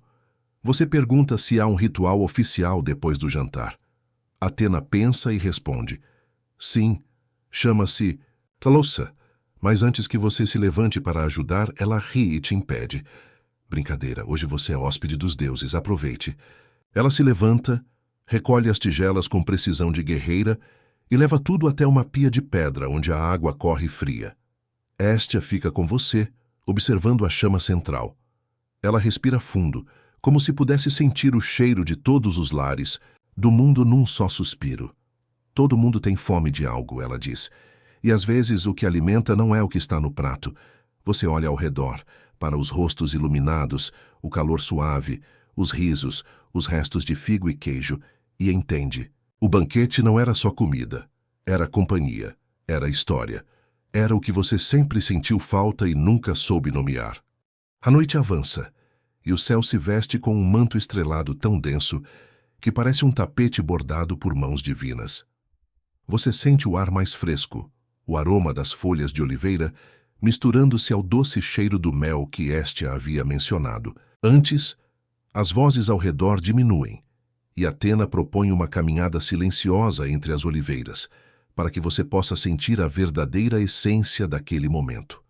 Você pergunta se há um ritual oficial depois do jantar. Atena pensa e responde. Sim, chama-se Talossa, mas antes que você se levante para ajudar, ela ri e te impede. Brincadeira, hoje você é hóspede dos deuses, aproveite. Ela se levanta, recolhe as tigelas com precisão de guerreira e leva tudo até uma pia de pedra onde a água corre fria. Héstia fica com você, observando a chama central. Ela respira fundo, como se pudesse sentir o cheiro de todos os lares, do mundo num só suspiro. Todo mundo tem fome de algo, ela diz, e às vezes o que alimenta não é o que está no prato. Você olha ao redor, para os rostos iluminados, o calor suave, os risos, os restos de figo e queijo, e entende. O banquete não era só comida, era companhia, era história. Era o que você sempre sentiu falta e nunca soube nomear. A noite avança, e o céu se veste com um manto estrelado tão denso que parece um tapete bordado por mãos divinas. Você sente o ar mais fresco, o aroma das folhas de oliveira, misturando-se ao doce cheiro do mel que Hestia havia mencionado. Antes, as vozes ao redor diminuem, e Atena propõe uma caminhada silenciosa entre as oliveiras, para que você possa sentir a verdadeira essência daquele momento.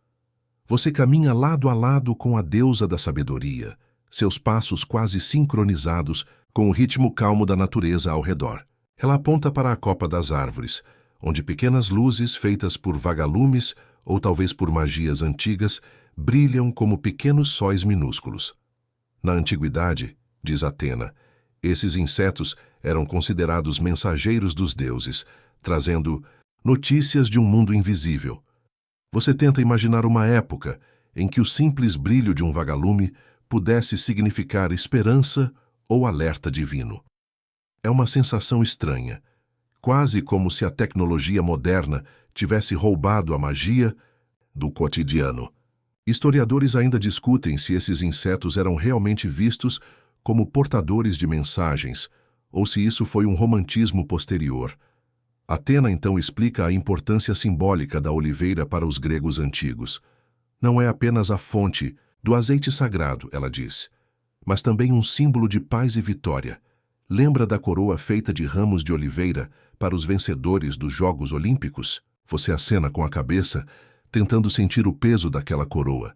Você caminha lado a lado com a deusa da sabedoria, seus passos quase sincronizados com o ritmo calmo da natureza ao redor. Ela aponta para a copa das árvores, onde pequenas luzes feitas por vagalumes ou talvez por magias antigas brilham como pequenos sóis minúsculos. Na antiguidade, diz Atena, esses insetos eram considerados mensageiros dos deuses, trazendo notícias de um mundo invisível. Você tenta imaginar uma época em que o simples brilho de um vagalume pudesse significar esperança ou alerta divino. É uma sensação estranha, quase como se a tecnologia moderna tivesse roubado a magia do cotidiano. Historiadores ainda discutem se esses insetos eram realmente vistos como portadores de mensagens ou se isso foi um romantismo posterior. Atena então explica a importância simbólica da oliveira para os gregos antigos. Não é apenas a fonte do azeite sagrado, ela diz, mas também um símbolo de paz e vitória. Lembra da coroa feita de ramos de oliveira para os vencedores dos Jogos Olímpicos? Você acena com a cabeça, tentando sentir o peso daquela coroa,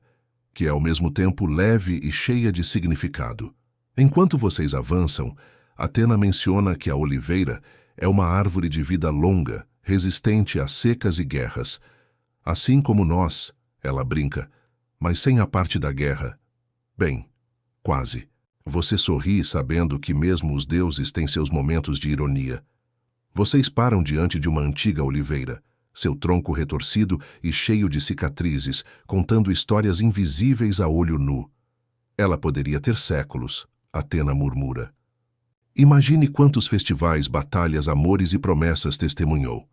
que é ao mesmo tempo leve e cheia de significado. Enquanto vocês avançam, Atena menciona que a oliveira é uma árvore de vida longa, resistente a secas e guerras. Assim como nós, ela brinca, mas sem a parte da guerra. Bem, quase. Você sorri sabendo que mesmo os deuses têm seus momentos de ironia. Vocês param diante de uma antiga oliveira, seu tronco retorcido e cheio de cicatrizes, contando histórias invisíveis a olho nu. Ela poderia ter séculos, Atena murmura. Imagine quantos festivais, batalhas, amores e promessas testemunhou.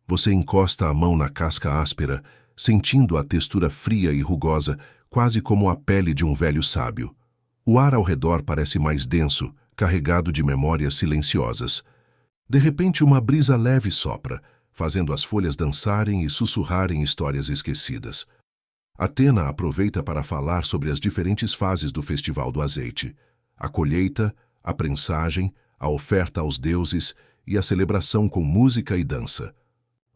Você encosta a mão na casca áspera, sentindo a textura fria e rugosa, quase como a pele de um velho sábio. O ar ao redor parece mais denso, carregado de memórias silenciosas. De repente, uma brisa leve sopra, fazendo as folhas dançarem e sussurrarem histórias esquecidas. Atena aproveita para falar sobre as diferentes fases do Festival do Azeite: a colheita, a prensagem, a oferta aos deuses e a celebração com música e dança.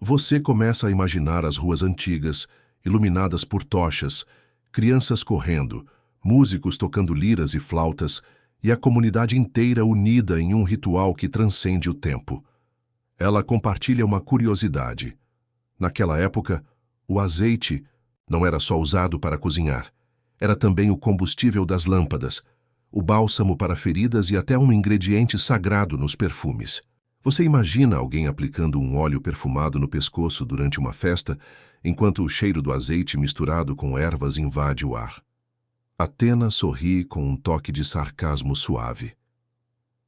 Você começa a imaginar as ruas antigas, iluminadas por tochas, crianças correndo, músicos tocando liras e flautas, e a comunidade inteira unida em um ritual que transcende o tempo. Ela compartilha uma curiosidade. Naquela época, o azeite não era só usado para cozinhar. Era também o combustível das lâmpadas, o bálsamo para feridas e até um ingrediente sagrado nos perfumes. Você imagina alguém aplicando um óleo perfumado no pescoço durante uma festa, enquanto o cheiro do azeite misturado com ervas invade o ar. Atena sorri com um toque de sarcasmo suave.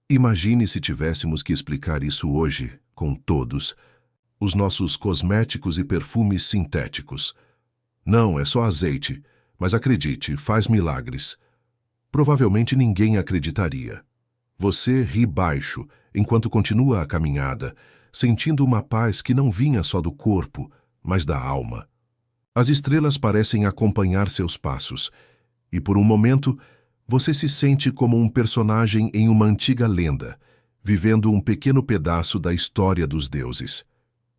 Imagine se tivéssemos que explicar isso hoje, com todos, os nossos cosméticos e perfumes sintéticos. Não, é só azeite, mas acredite, faz milagres. Provavelmente ninguém acreditaria. Você ri baixo, enquanto continua a caminhada, sentindo uma paz que não vinha só do corpo, mas da alma. As estrelas parecem acompanhar seus passos, e por um momento você se sente como um personagem em uma antiga lenda, vivendo um pequeno pedaço da história dos deuses.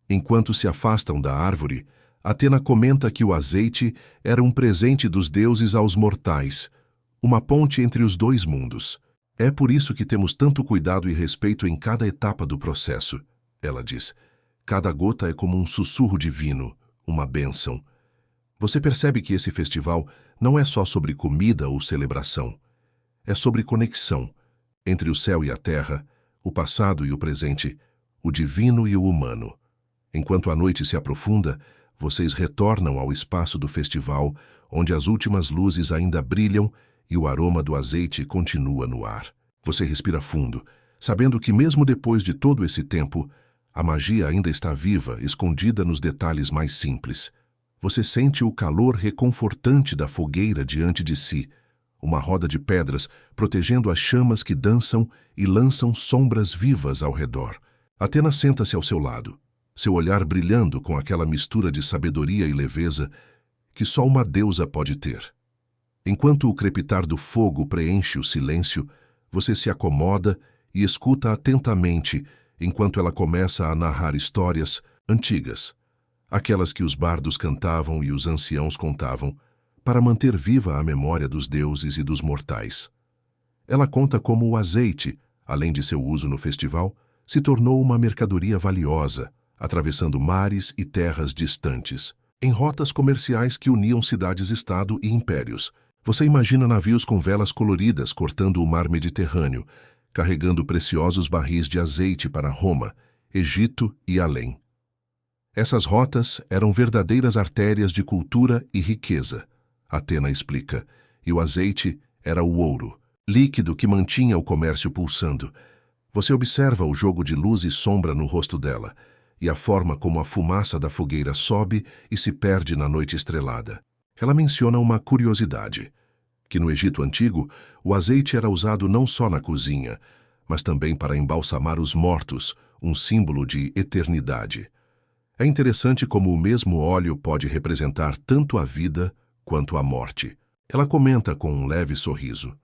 Enquanto se afastam da árvore, Atena comenta que o azeite era um presente dos deuses aos mortais, uma ponte entre os dois mundos. É por isso que temos tanto cuidado e respeito em cada etapa do processo, ela diz. Cada gota é como um sussurro divino, uma bênção. Você percebe que esse festival não é só sobre comida ou celebração. É sobre conexão entre o céu e a terra, o passado e o presente, o divino e o humano. Enquanto a noite se aprofunda, vocês retornam ao espaço do festival, onde as últimas luzes ainda brilham e o aroma do azeite continua no ar. Você respira fundo, sabendo que mesmo depois de todo esse tempo, a magia ainda está viva, escondida nos detalhes mais simples. Você sente o calor reconfortante da fogueira diante de si, uma roda de pedras protegendo as chamas que dançam e lançam sombras vivas ao redor. Athena senta-se ao seu lado, seu olhar brilhando com aquela mistura de sabedoria e leveza que só uma deusa pode ter. Enquanto o crepitar do fogo preenche o silêncio, você se acomoda e escuta atentamente enquanto ela começa a narrar histórias antigas, aquelas que os bardos cantavam e os anciãos contavam, para manter viva a memória dos deuses e dos mortais. Ela conta como o azeite, além de seu uso no festival, se tornou uma mercadoria valiosa, atravessando mares e terras distantes, em rotas comerciais que uniam cidades-estado e impérios. Você imagina navios com velas coloridas cortando o mar Mediterrâneo, carregando preciosos barris de azeite para Roma, Egito e além. Essas rotas eram verdadeiras artérias de cultura e riqueza, Athena explica, e o azeite era o ouro, líquido que mantinha o comércio pulsando. Você observa o jogo de luz e sombra no rosto dela, e a forma como a fumaça da fogueira sobe e se perde na noite estrelada. Ela menciona uma curiosidade, que no Egito Antigo, o azeite era usado não só na cozinha, mas também para embalsamar os mortos, um símbolo de eternidade. É interessante como o mesmo óleo pode representar tanto a vida quanto a morte. Ela comenta com um leve sorriso.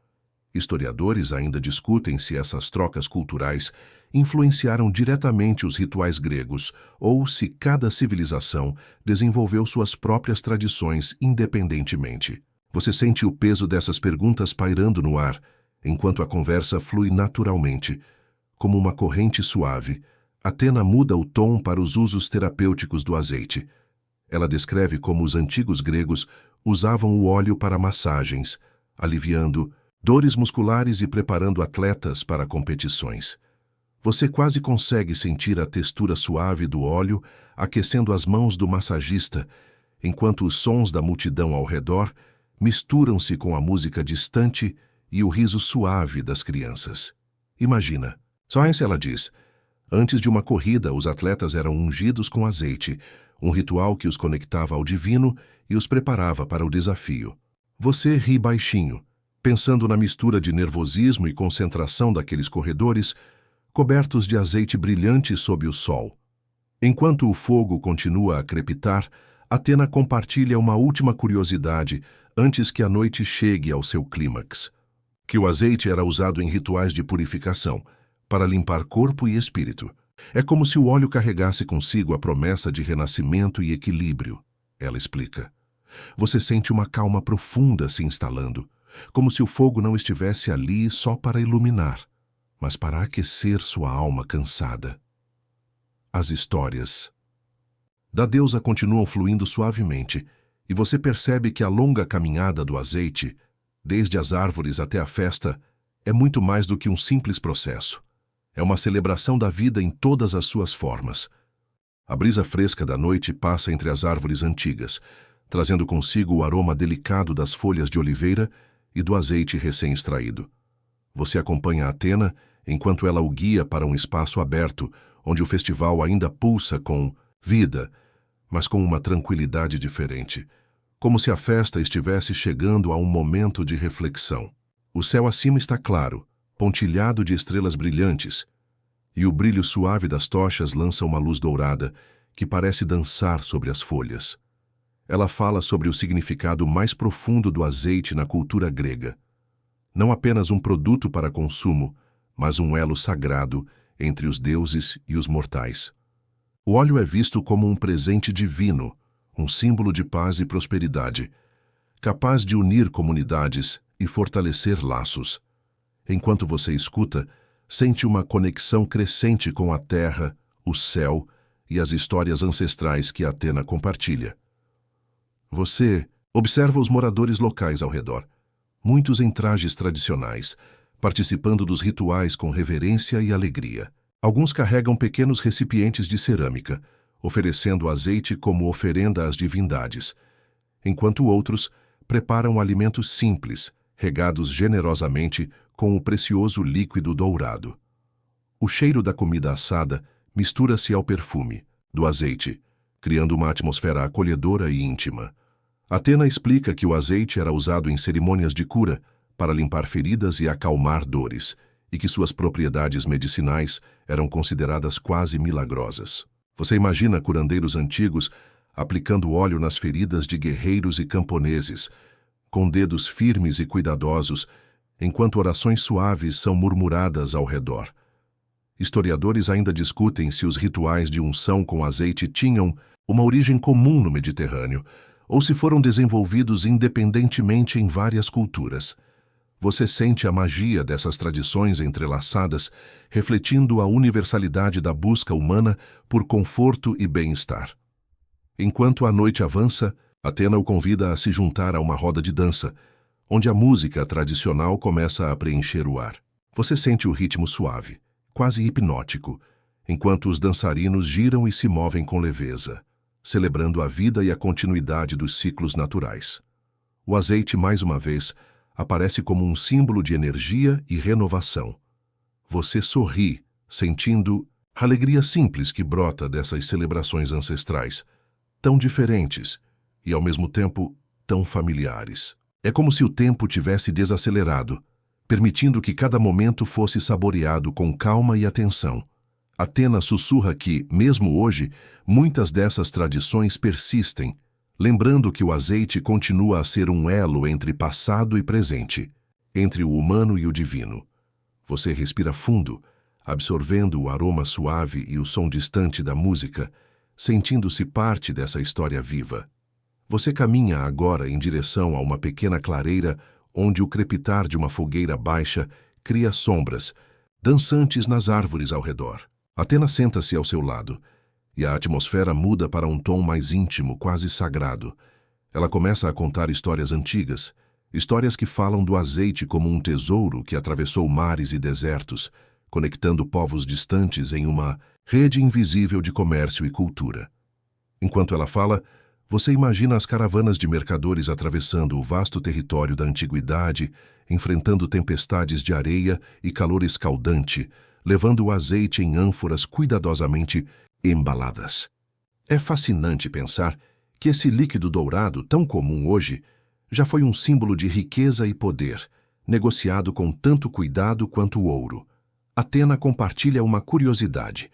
Historiadores ainda discutem se essas trocas culturais influenciaram diretamente os rituais gregos ou se cada civilização desenvolveu suas próprias tradições independentemente. Você sente o peso dessas perguntas pairando no ar, enquanto a conversa flui naturalmente. Como uma corrente suave, Athena muda o tom para os usos terapêuticos do azeite. Ela descreve como os antigos gregos usavam o óleo para massagens, aliviando dores musculares e preparando atletas para competições. Você quase consegue sentir a textura suave do óleo aquecendo as mãos do massagista, enquanto os sons da multidão ao redor misturam-se com a música distante e o riso suave das crianças. Imagina. Science, ela diz, antes de uma corrida, os atletas eram ungidos com azeite, um ritual que os conectava ao divino e os preparava para o desafio. Você ri baixinho, pensando na mistura de nervosismo e concentração daqueles corredores, cobertos de azeite brilhante sob o sol. Enquanto o fogo continua a crepitar, Athena compartilha uma última curiosidade antes que a noite chegue ao seu clímax, que o azeite era usado em rituais de purificação, para limpar corpo e espírito. É como se o óleo carregasse consigo a promessa de renascimento e equilíbrio, ela explica. Você sente uma calma profunda se instalando, como se o fogo não estivesse ali só para iluminar, mas para aquecer sua alma cansada. As histórias da deusa continuam fluindo suavemente, e você percebe que a longa caminhada do azeite, desde as árvores até a festa, é muito mais do que um simples processo. É uma celebração da vida em todas as suas formas. A brisa fresca da noite passa entre as árvores antigas, trazendo consigo o aroma delicado das folhas de oliveira e do azeite recém-extraído. Você acompanha Athena enquanto ela o guia para um espaço aberto, onde o festival ainda pulsa com vida, mas com uma tranquilidade diferente, como se a festa estivesse chegando a um momento de reflexão. O céu acima está claro, pontilhado de estrelas brilhantes, e o brilho suave das tochas lança uma luz dourada que parece dançar sobre as folhas. Ela fala sobre o significado mais profundo do azeite na cultura grega. Não apenas um produto para consumo, mas um elo sagrado entre os deuses e os mortais. O óleo é visto como um presente divino, um símbolo de paz e prosperidade, capaz de unir comunidades e fortalecer laços. Enquanto você escuta, sente uma conexão crescente com a terra, o céu e as histórias ancestrais que Athena compartilha. Você Observa os moradores locais ao redor, muitos em trajes tradicionais, participando dos rituais com reverência e alegria. Alguns carregam pequenos recipientes de cerâmica, oferecendo azeite como oferenda às divindades, enquanto outros preparam alimentos simples, regados generosamente com o precioso líquido dourado. O cheiro da comida assada mistura-se ao perfume do azeite, criando uma atmosfera acolhedora e íntima. Atena explica que o azeite era usado em cerimônias de cura para limpar feridas e acalmar dores, e que suas propriedades medicinais eram consideradas quase milagrosas. Você imagina curandeiros antigos aplicando óleo nas feridas de guerreiros e camponeses, com dedos firmes e cuidadosos, enquanto orações suaves são murmuradas ao redor. Historiadores ainda discutem se os rituais de unção com azeite tinham uma origem comum no Mediterrâneo, ou se foram desenvolvidos independentemente em várias culturas. Você sente a magia dessas tradições entrelaçadas, refletindo a universalidade da busca humana por conforto e bem-estar. Enquanto a noite avança, Atena o convida a se juntar a uma roda de dança, onde a música tradicional começa a preencher o ar. Você sente o ritmo suave, quase hipnótico, enquanto os dançarinos giram e se movem com leveza, celebrando a vida e a continuidade dos ciclos naturais. O azeite, mais uma vez, aparece como um símbolo de energia e renovação. Você sorri, sentindo a alegria simples que brota dessas celebrações ancestrais, tão diferentes e, ao mesmo tempo, tão familiares. É como se o tempo tivesse desacelerado, permitindo que cada momento fosse saboreado com calma e atenção. Atena sussurra que, mesmo hoje, muitas dessas tradições persistem, lembrando que o azeite continua a ser um elo entre passado e presente, entre o humano e o divino. Você respira fundo, absorvendo o aroma suave e o som distante da música, sentindo-se parte dessa história viva. Você caminha agora em direção a uma pequena clareira onde o crepitar de uma fogueira baixa cria sombras, dançantes nas árvores ao redor. Atena senta-se ao seu lado, e a atmosfera muda para um tom mais íntimo, quase sagrado. Ela começa a contar histórias antigas, histórias que falam do azeite como um tesouro que atravessou mares e desertos, conectando povos distantes em uma rede invisível de comércio e cultura. Enquanto ela fala, você imagina as caravanas de mercadores atravessando o vasto território da antiguidade, enfrentando tempestades de areia e calor escaldante, levando o azeite em ânforas cuidadosamente embaladas. É fascinante pensar que esse líquido dourado, tão comum hoje, já foi um símbolo de riqueza e poder, negociado com tanto cuidado quanto o ouro. Atena compartilha uma curiosidade.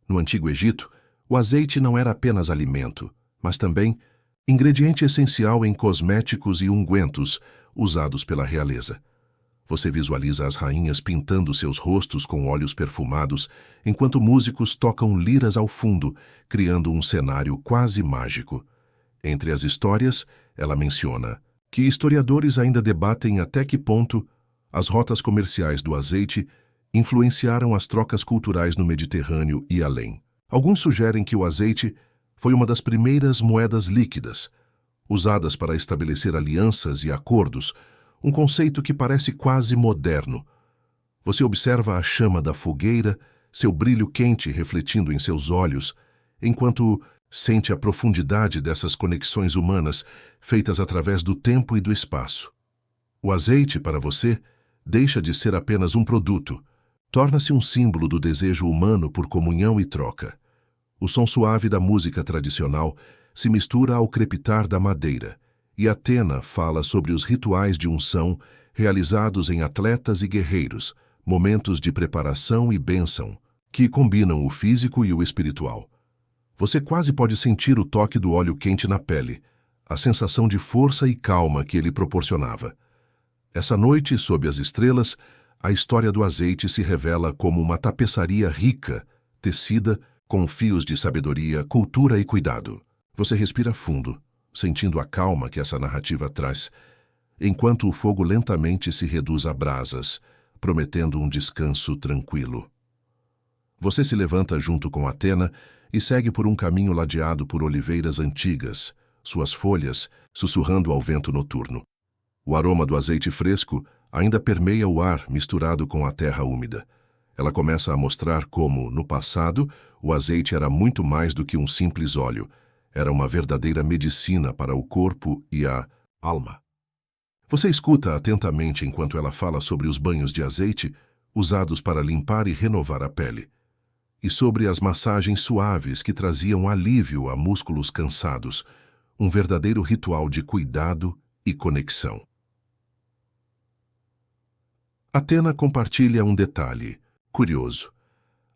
No Antigo Egito, o azeite não era apenas alimento, mas também ingrediente essencial em cosméticos e ungüentos usados pela realeza. Você visualiza as rainhas pintando seus rostos com óleos perfumados, enquanto músicos tocam liras ao fundo, criando um cenário quase mágico. Entre as histórias, ela menciona que historiadores ainda debatem até que ponto as rotas comerciais do azeite influenciaram as trocas culturais no Mediterrâneo e além. Alguns sugerem que o azeite foi uma das primeiras moedas líquidas, usadas para estabelecer alianças e acordos, um conceito que parece quase moderno. Você observa a chama da fogueira, seu brilho quente refletindo em seus olhos, enquanto sente a profundidade dessas conexões humanas feitas através do tempo e do espaço. O azeite, para você, deixa de ser apenas um produto, torna-se um símbolo do desejo humano por comunhão e troca. O som suave da música tradicional se mistura ao crepitar da madeira, e Atena fala sobre os rituais de unção realizados em atletas e guerreiros, momentos de preparação e bênção, que combinam o físico e o espiritual. Você quase pode sentir o toque do óleo quente na pele, a sensação de força e calma que ele proporcionava. Essa noite, sob as estrelas, a história do azeite se revela como uma tapeçaria rica, tecida com fios de sabedoria, cultura e cuidado. Você respira fundo, sentindo a calma que essa narrativa traz, enquanto o fogo lentamente se reduz a brasas, prometendo um descanso tranquilo. Você se levanta junto com Atena e segue por um caminho ladeado por oliveiras antigas, suas folhas sussurrando ao vento noturno. O aroma do azeite fresco ainda permeia o ar misturado com a terra úmida. Ela começa a mostrar como, no passado, o azeite era muito mais do que um simples óleo. Era uma verdadeira medicina para o corpo e a alma. Você escuta atentamente enquanto ela fala sobre os banhos de azeite usados para limpar e renovar a pele, e sobre as massagens suaves que traziam alívio a músculos cansados, um verdadeiro ritual de cuidado e conexão. Athena compartilha um detalhe curioso.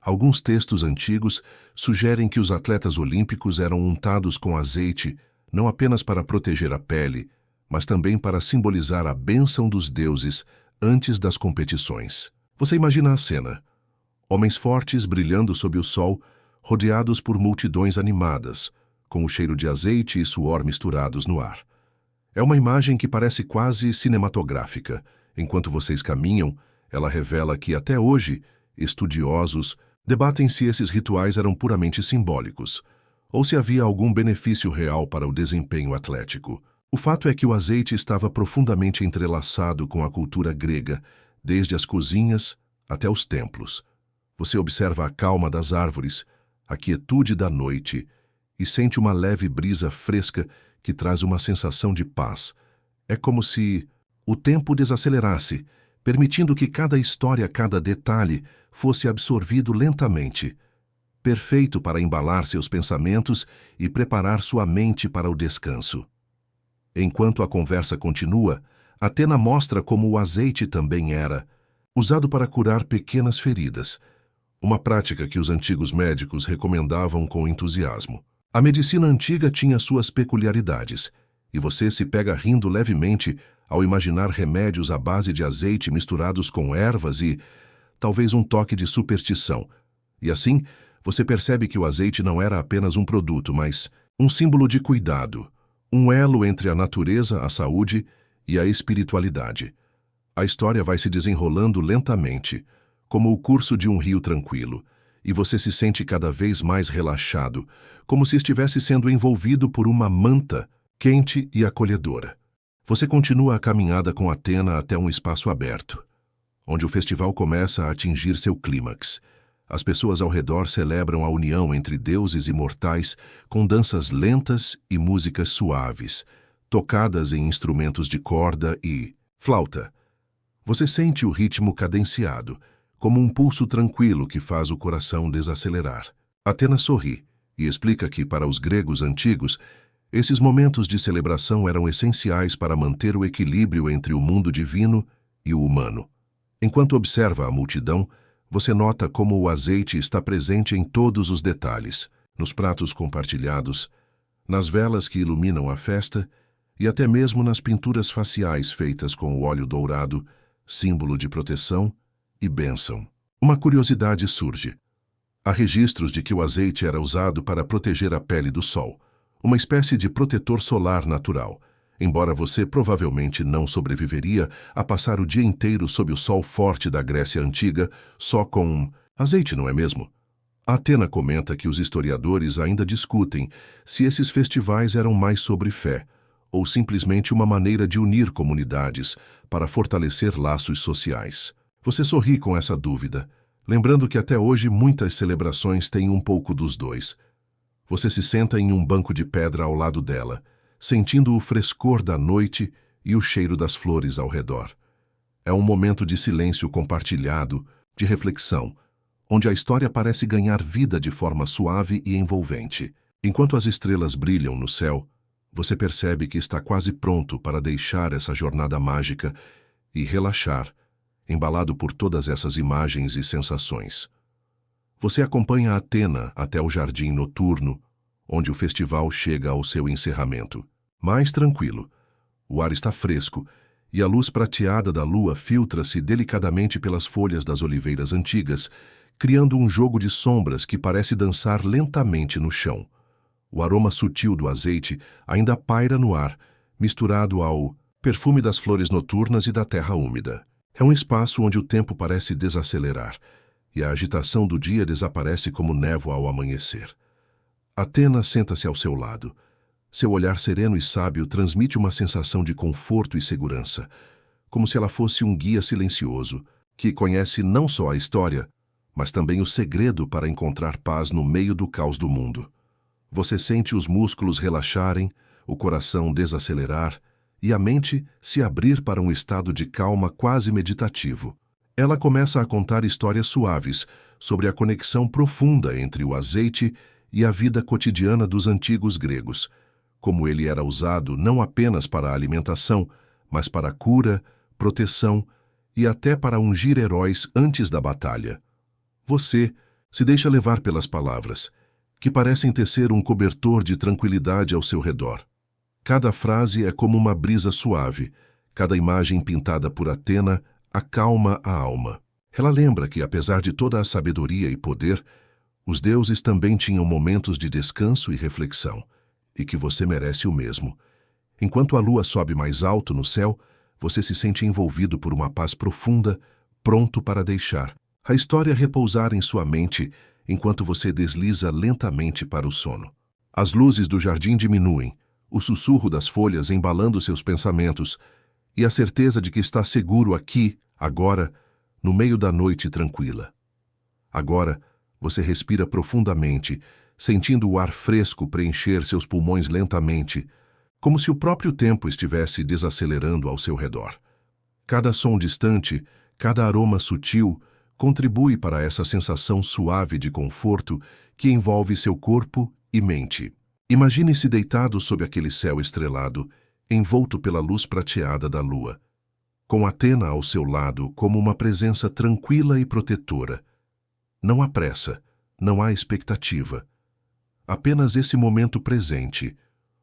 Alguns textos antigos sugerem que os atletas olímpicos eram untados com azeite não apenas para proteger a pele, mas também para simbolizar a bênção dos deuses antes das competições. Você imagina a cena: homens fortes brilhando sob o sol, rodeados por multidões animadas, com o cheiro de azeite e suor misturados no ar. É uma imagem que parece quase cinematográfica. Enquanto vocês caminham, ela revela que, até hoje, estudiosos debatem se esses rituais eram puramente simbólicos, ou se havia algum benefício real para o desempenho atlético. O fato é que o azeite estava profundamente entrelaçado com a cultura grega, desde as cozinhas até os templos. Você observa a calma das árvores, a quietude da noite, e sente uma leve brisa fresca que traz uma sensação de paz. É como se o tempo desacelerasse, permitindo que cada história, cada detalhe, fosse absorvido lentamente. Perfeito para embalar seus pensamentos e preparar sua mente para o descanso. Enquanto a conversa continua, Athena mostra como o azeite também era usado para curar pequenas feridas, uma prática que os antigos médicos recomendavam com entusiasmo. A medicina antiga tinha suas peculiaridades, e você se pega rindo levemente ao imaginar remédios à base de azeite misturados com ervas e, talvez, um toque de superstição. E assim, você percebe que o azeite não era apenas um produto, mas um símbolo de cuidado, um elo entre a natureza, a saúde e a espiritualidade. A história vai se desenrolando lentamente, como o curso de um rio tranquilo, e você se sente cada vez mais relaxado, como se estivesse sendo envolvido por uma manta quente e acolhedora. Você continua a caminhada com Athena até um espaço aberto, onde o festival começa a atingir seu clímax. As pessoas ao redor celebram a união entre deuses e mortais com danças lentas e músicas suaves, tocadas em instrumentos de corda e flauta. Você sente o ritmo cadenciado, como um pulso tranquilo que faz o coração desacelerar. Athena sorri e explica que, para os gregos antigos, esses momentos de celebração eram essenciais para manter o equilíbrio entre o mundo divino e o humano. Enquanto observa a multidão, você nota como o azeite está presente em todos os detalhes, nos pratos compartilhados, nas velas que iluminam a festa e até mesmo nas pinturas faciais feitas com o óleo dourado, símbolo de proteção e bênção. Uma curiosidade surge. Há registros de que o azeite era usado para proteger a pele do sol, uma espécie de protetor solar natural, embora você provavelmente não sobreviveria a passar o dia inteiro sob o sol forte da Grécia Antiga só com azeite, não é mesmo? Athena comenta que os historiadores ainda discutem se esses festivais eram mais sobre fé ou simplesmente uma maneira de unir comunidades para fortalecer laços sociais. Você sorri com essa dúvida, lembrando que até hoje muitas celebrações têm um pouco dos dois. Você se senta em um banco de pedra ao lado dela, sentindo o frescor da noite e o cheiro das flores ao redor. É um momento de silêncio compartilhado, de reflexão, onde a história parece ganhar vida de forma suave e envolvente. Enquanto as estrelas brilham no céu, você percebe que está quase pronto para deixar essa jornada mágica e relaxar, embalado por todas essas imagens e sensações. Você acompanha Athena até o jardim noturno, onde o festival chega ao seu encerramento. Mais tranquilo, o ar está fresco e a luz prateada da lua filtra-se delicadamente pelas folhas das oliveiras antigas, criando um jogo de sombras que parece dançar lentamente no chão. O aroma sutil do azeite ainda paira no ar, misturado ao perfume das flores noturnas e da terra úmida. É um espaço onde o tempo parece desacelerar e a agitação do dia desaparece como névoa ao amanhecer. Athena senta-se ao seu lado, Seu olhar sereno e sábio transmite uma sensação de conforto e segurança, como se ela fosse um guia silencioso, que conhece não só a história, mas também o segredo para encontrar paz no meio do caos do mundo. Você sente os músculos relaxarem, o coração desacelerar e a mente se abrir para um estado de calma quase meditativo. Ela começa a contar histórias suaves sobre a conexão profunda entre o azeite e a vida cotidiana dos antigos gregos, como ele era usado não apenas para a alimentação, mas para a cura, proteção e até para ungir heróis antes da batalha. Você se deixa levar pelas palavras, que parecem tecer um cobertor de tranquilidade ao seu redor. Cada frase é como uma brisa suave, cada imagem pintada por Atena acalma a alma. Ela lembra que, apesar de toda a sabedoria e poder, os deuses também tinham momentos de descanso e reflexão, e que você merece o mesmo. Enquanto a lua sobe mais alto no céu, você se sente envolvido por uma paz profunda, pronto para deixar a história repousar em sua mente enquanto você desliza lentamente para o sono. As luzes do jardim diminuem, o sussurro das folhas embalando seus pensamentos e a certeza de que está seguro aqui, agora, no meio da noite tranquila. Agora, você respira profundamente, sentindo o ar fresco preencher seus pulmões lentamente, como se o próprio tempo estivesse desacelerando ao seu redor. Cada som distante, cada aroma sutil, contribui para essa sensação suave de conforto que envolve seu corpo e mente. Imagine-se deitado sob aquele céu estrelado, envolto pela luz prateada da lua, com Atena ao seu lado como uma presença tranquila e protetora. Não há pressa, não há expectativa. Apenas esse momento presente,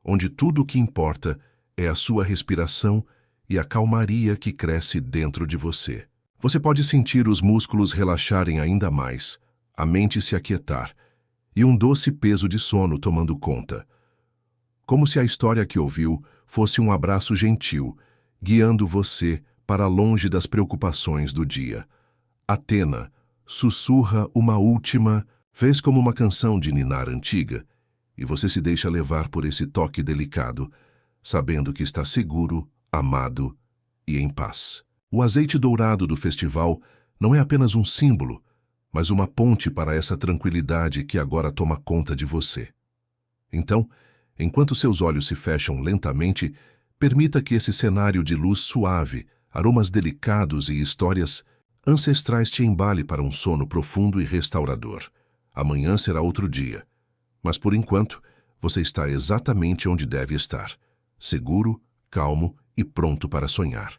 onde tudo o que importa é a sua respiração e a calmaria que cresce dentro de você. Você pode sentir os músculos relaxarem ainda mais, a mente se aquietar e um doce peso de sono tomando conta. Como se a história que ouviu fosse um abraço gentil, guiando você para longe das preocupações do dia. Atena sussurra uma última vez como uma canção de ninar antiga, e você se deixa levar por esse toque delicado, sabendo que está seguro, amado e em paz. O azeite dourado do festival não é apenas um símbolo, mas uma ponte para essa tranquilidade que agora toma conta de você. Então, enquanto seus olhos se fecham lentamente, permita que esse cenário de luz suave, aromas delicados e histórias ancestrais te embale para um sono profundo e restaurador. Amanhã será outro dia, mas por enquanto você está exatamente onde deve estar, seguro, calmo e pronto para sonhar.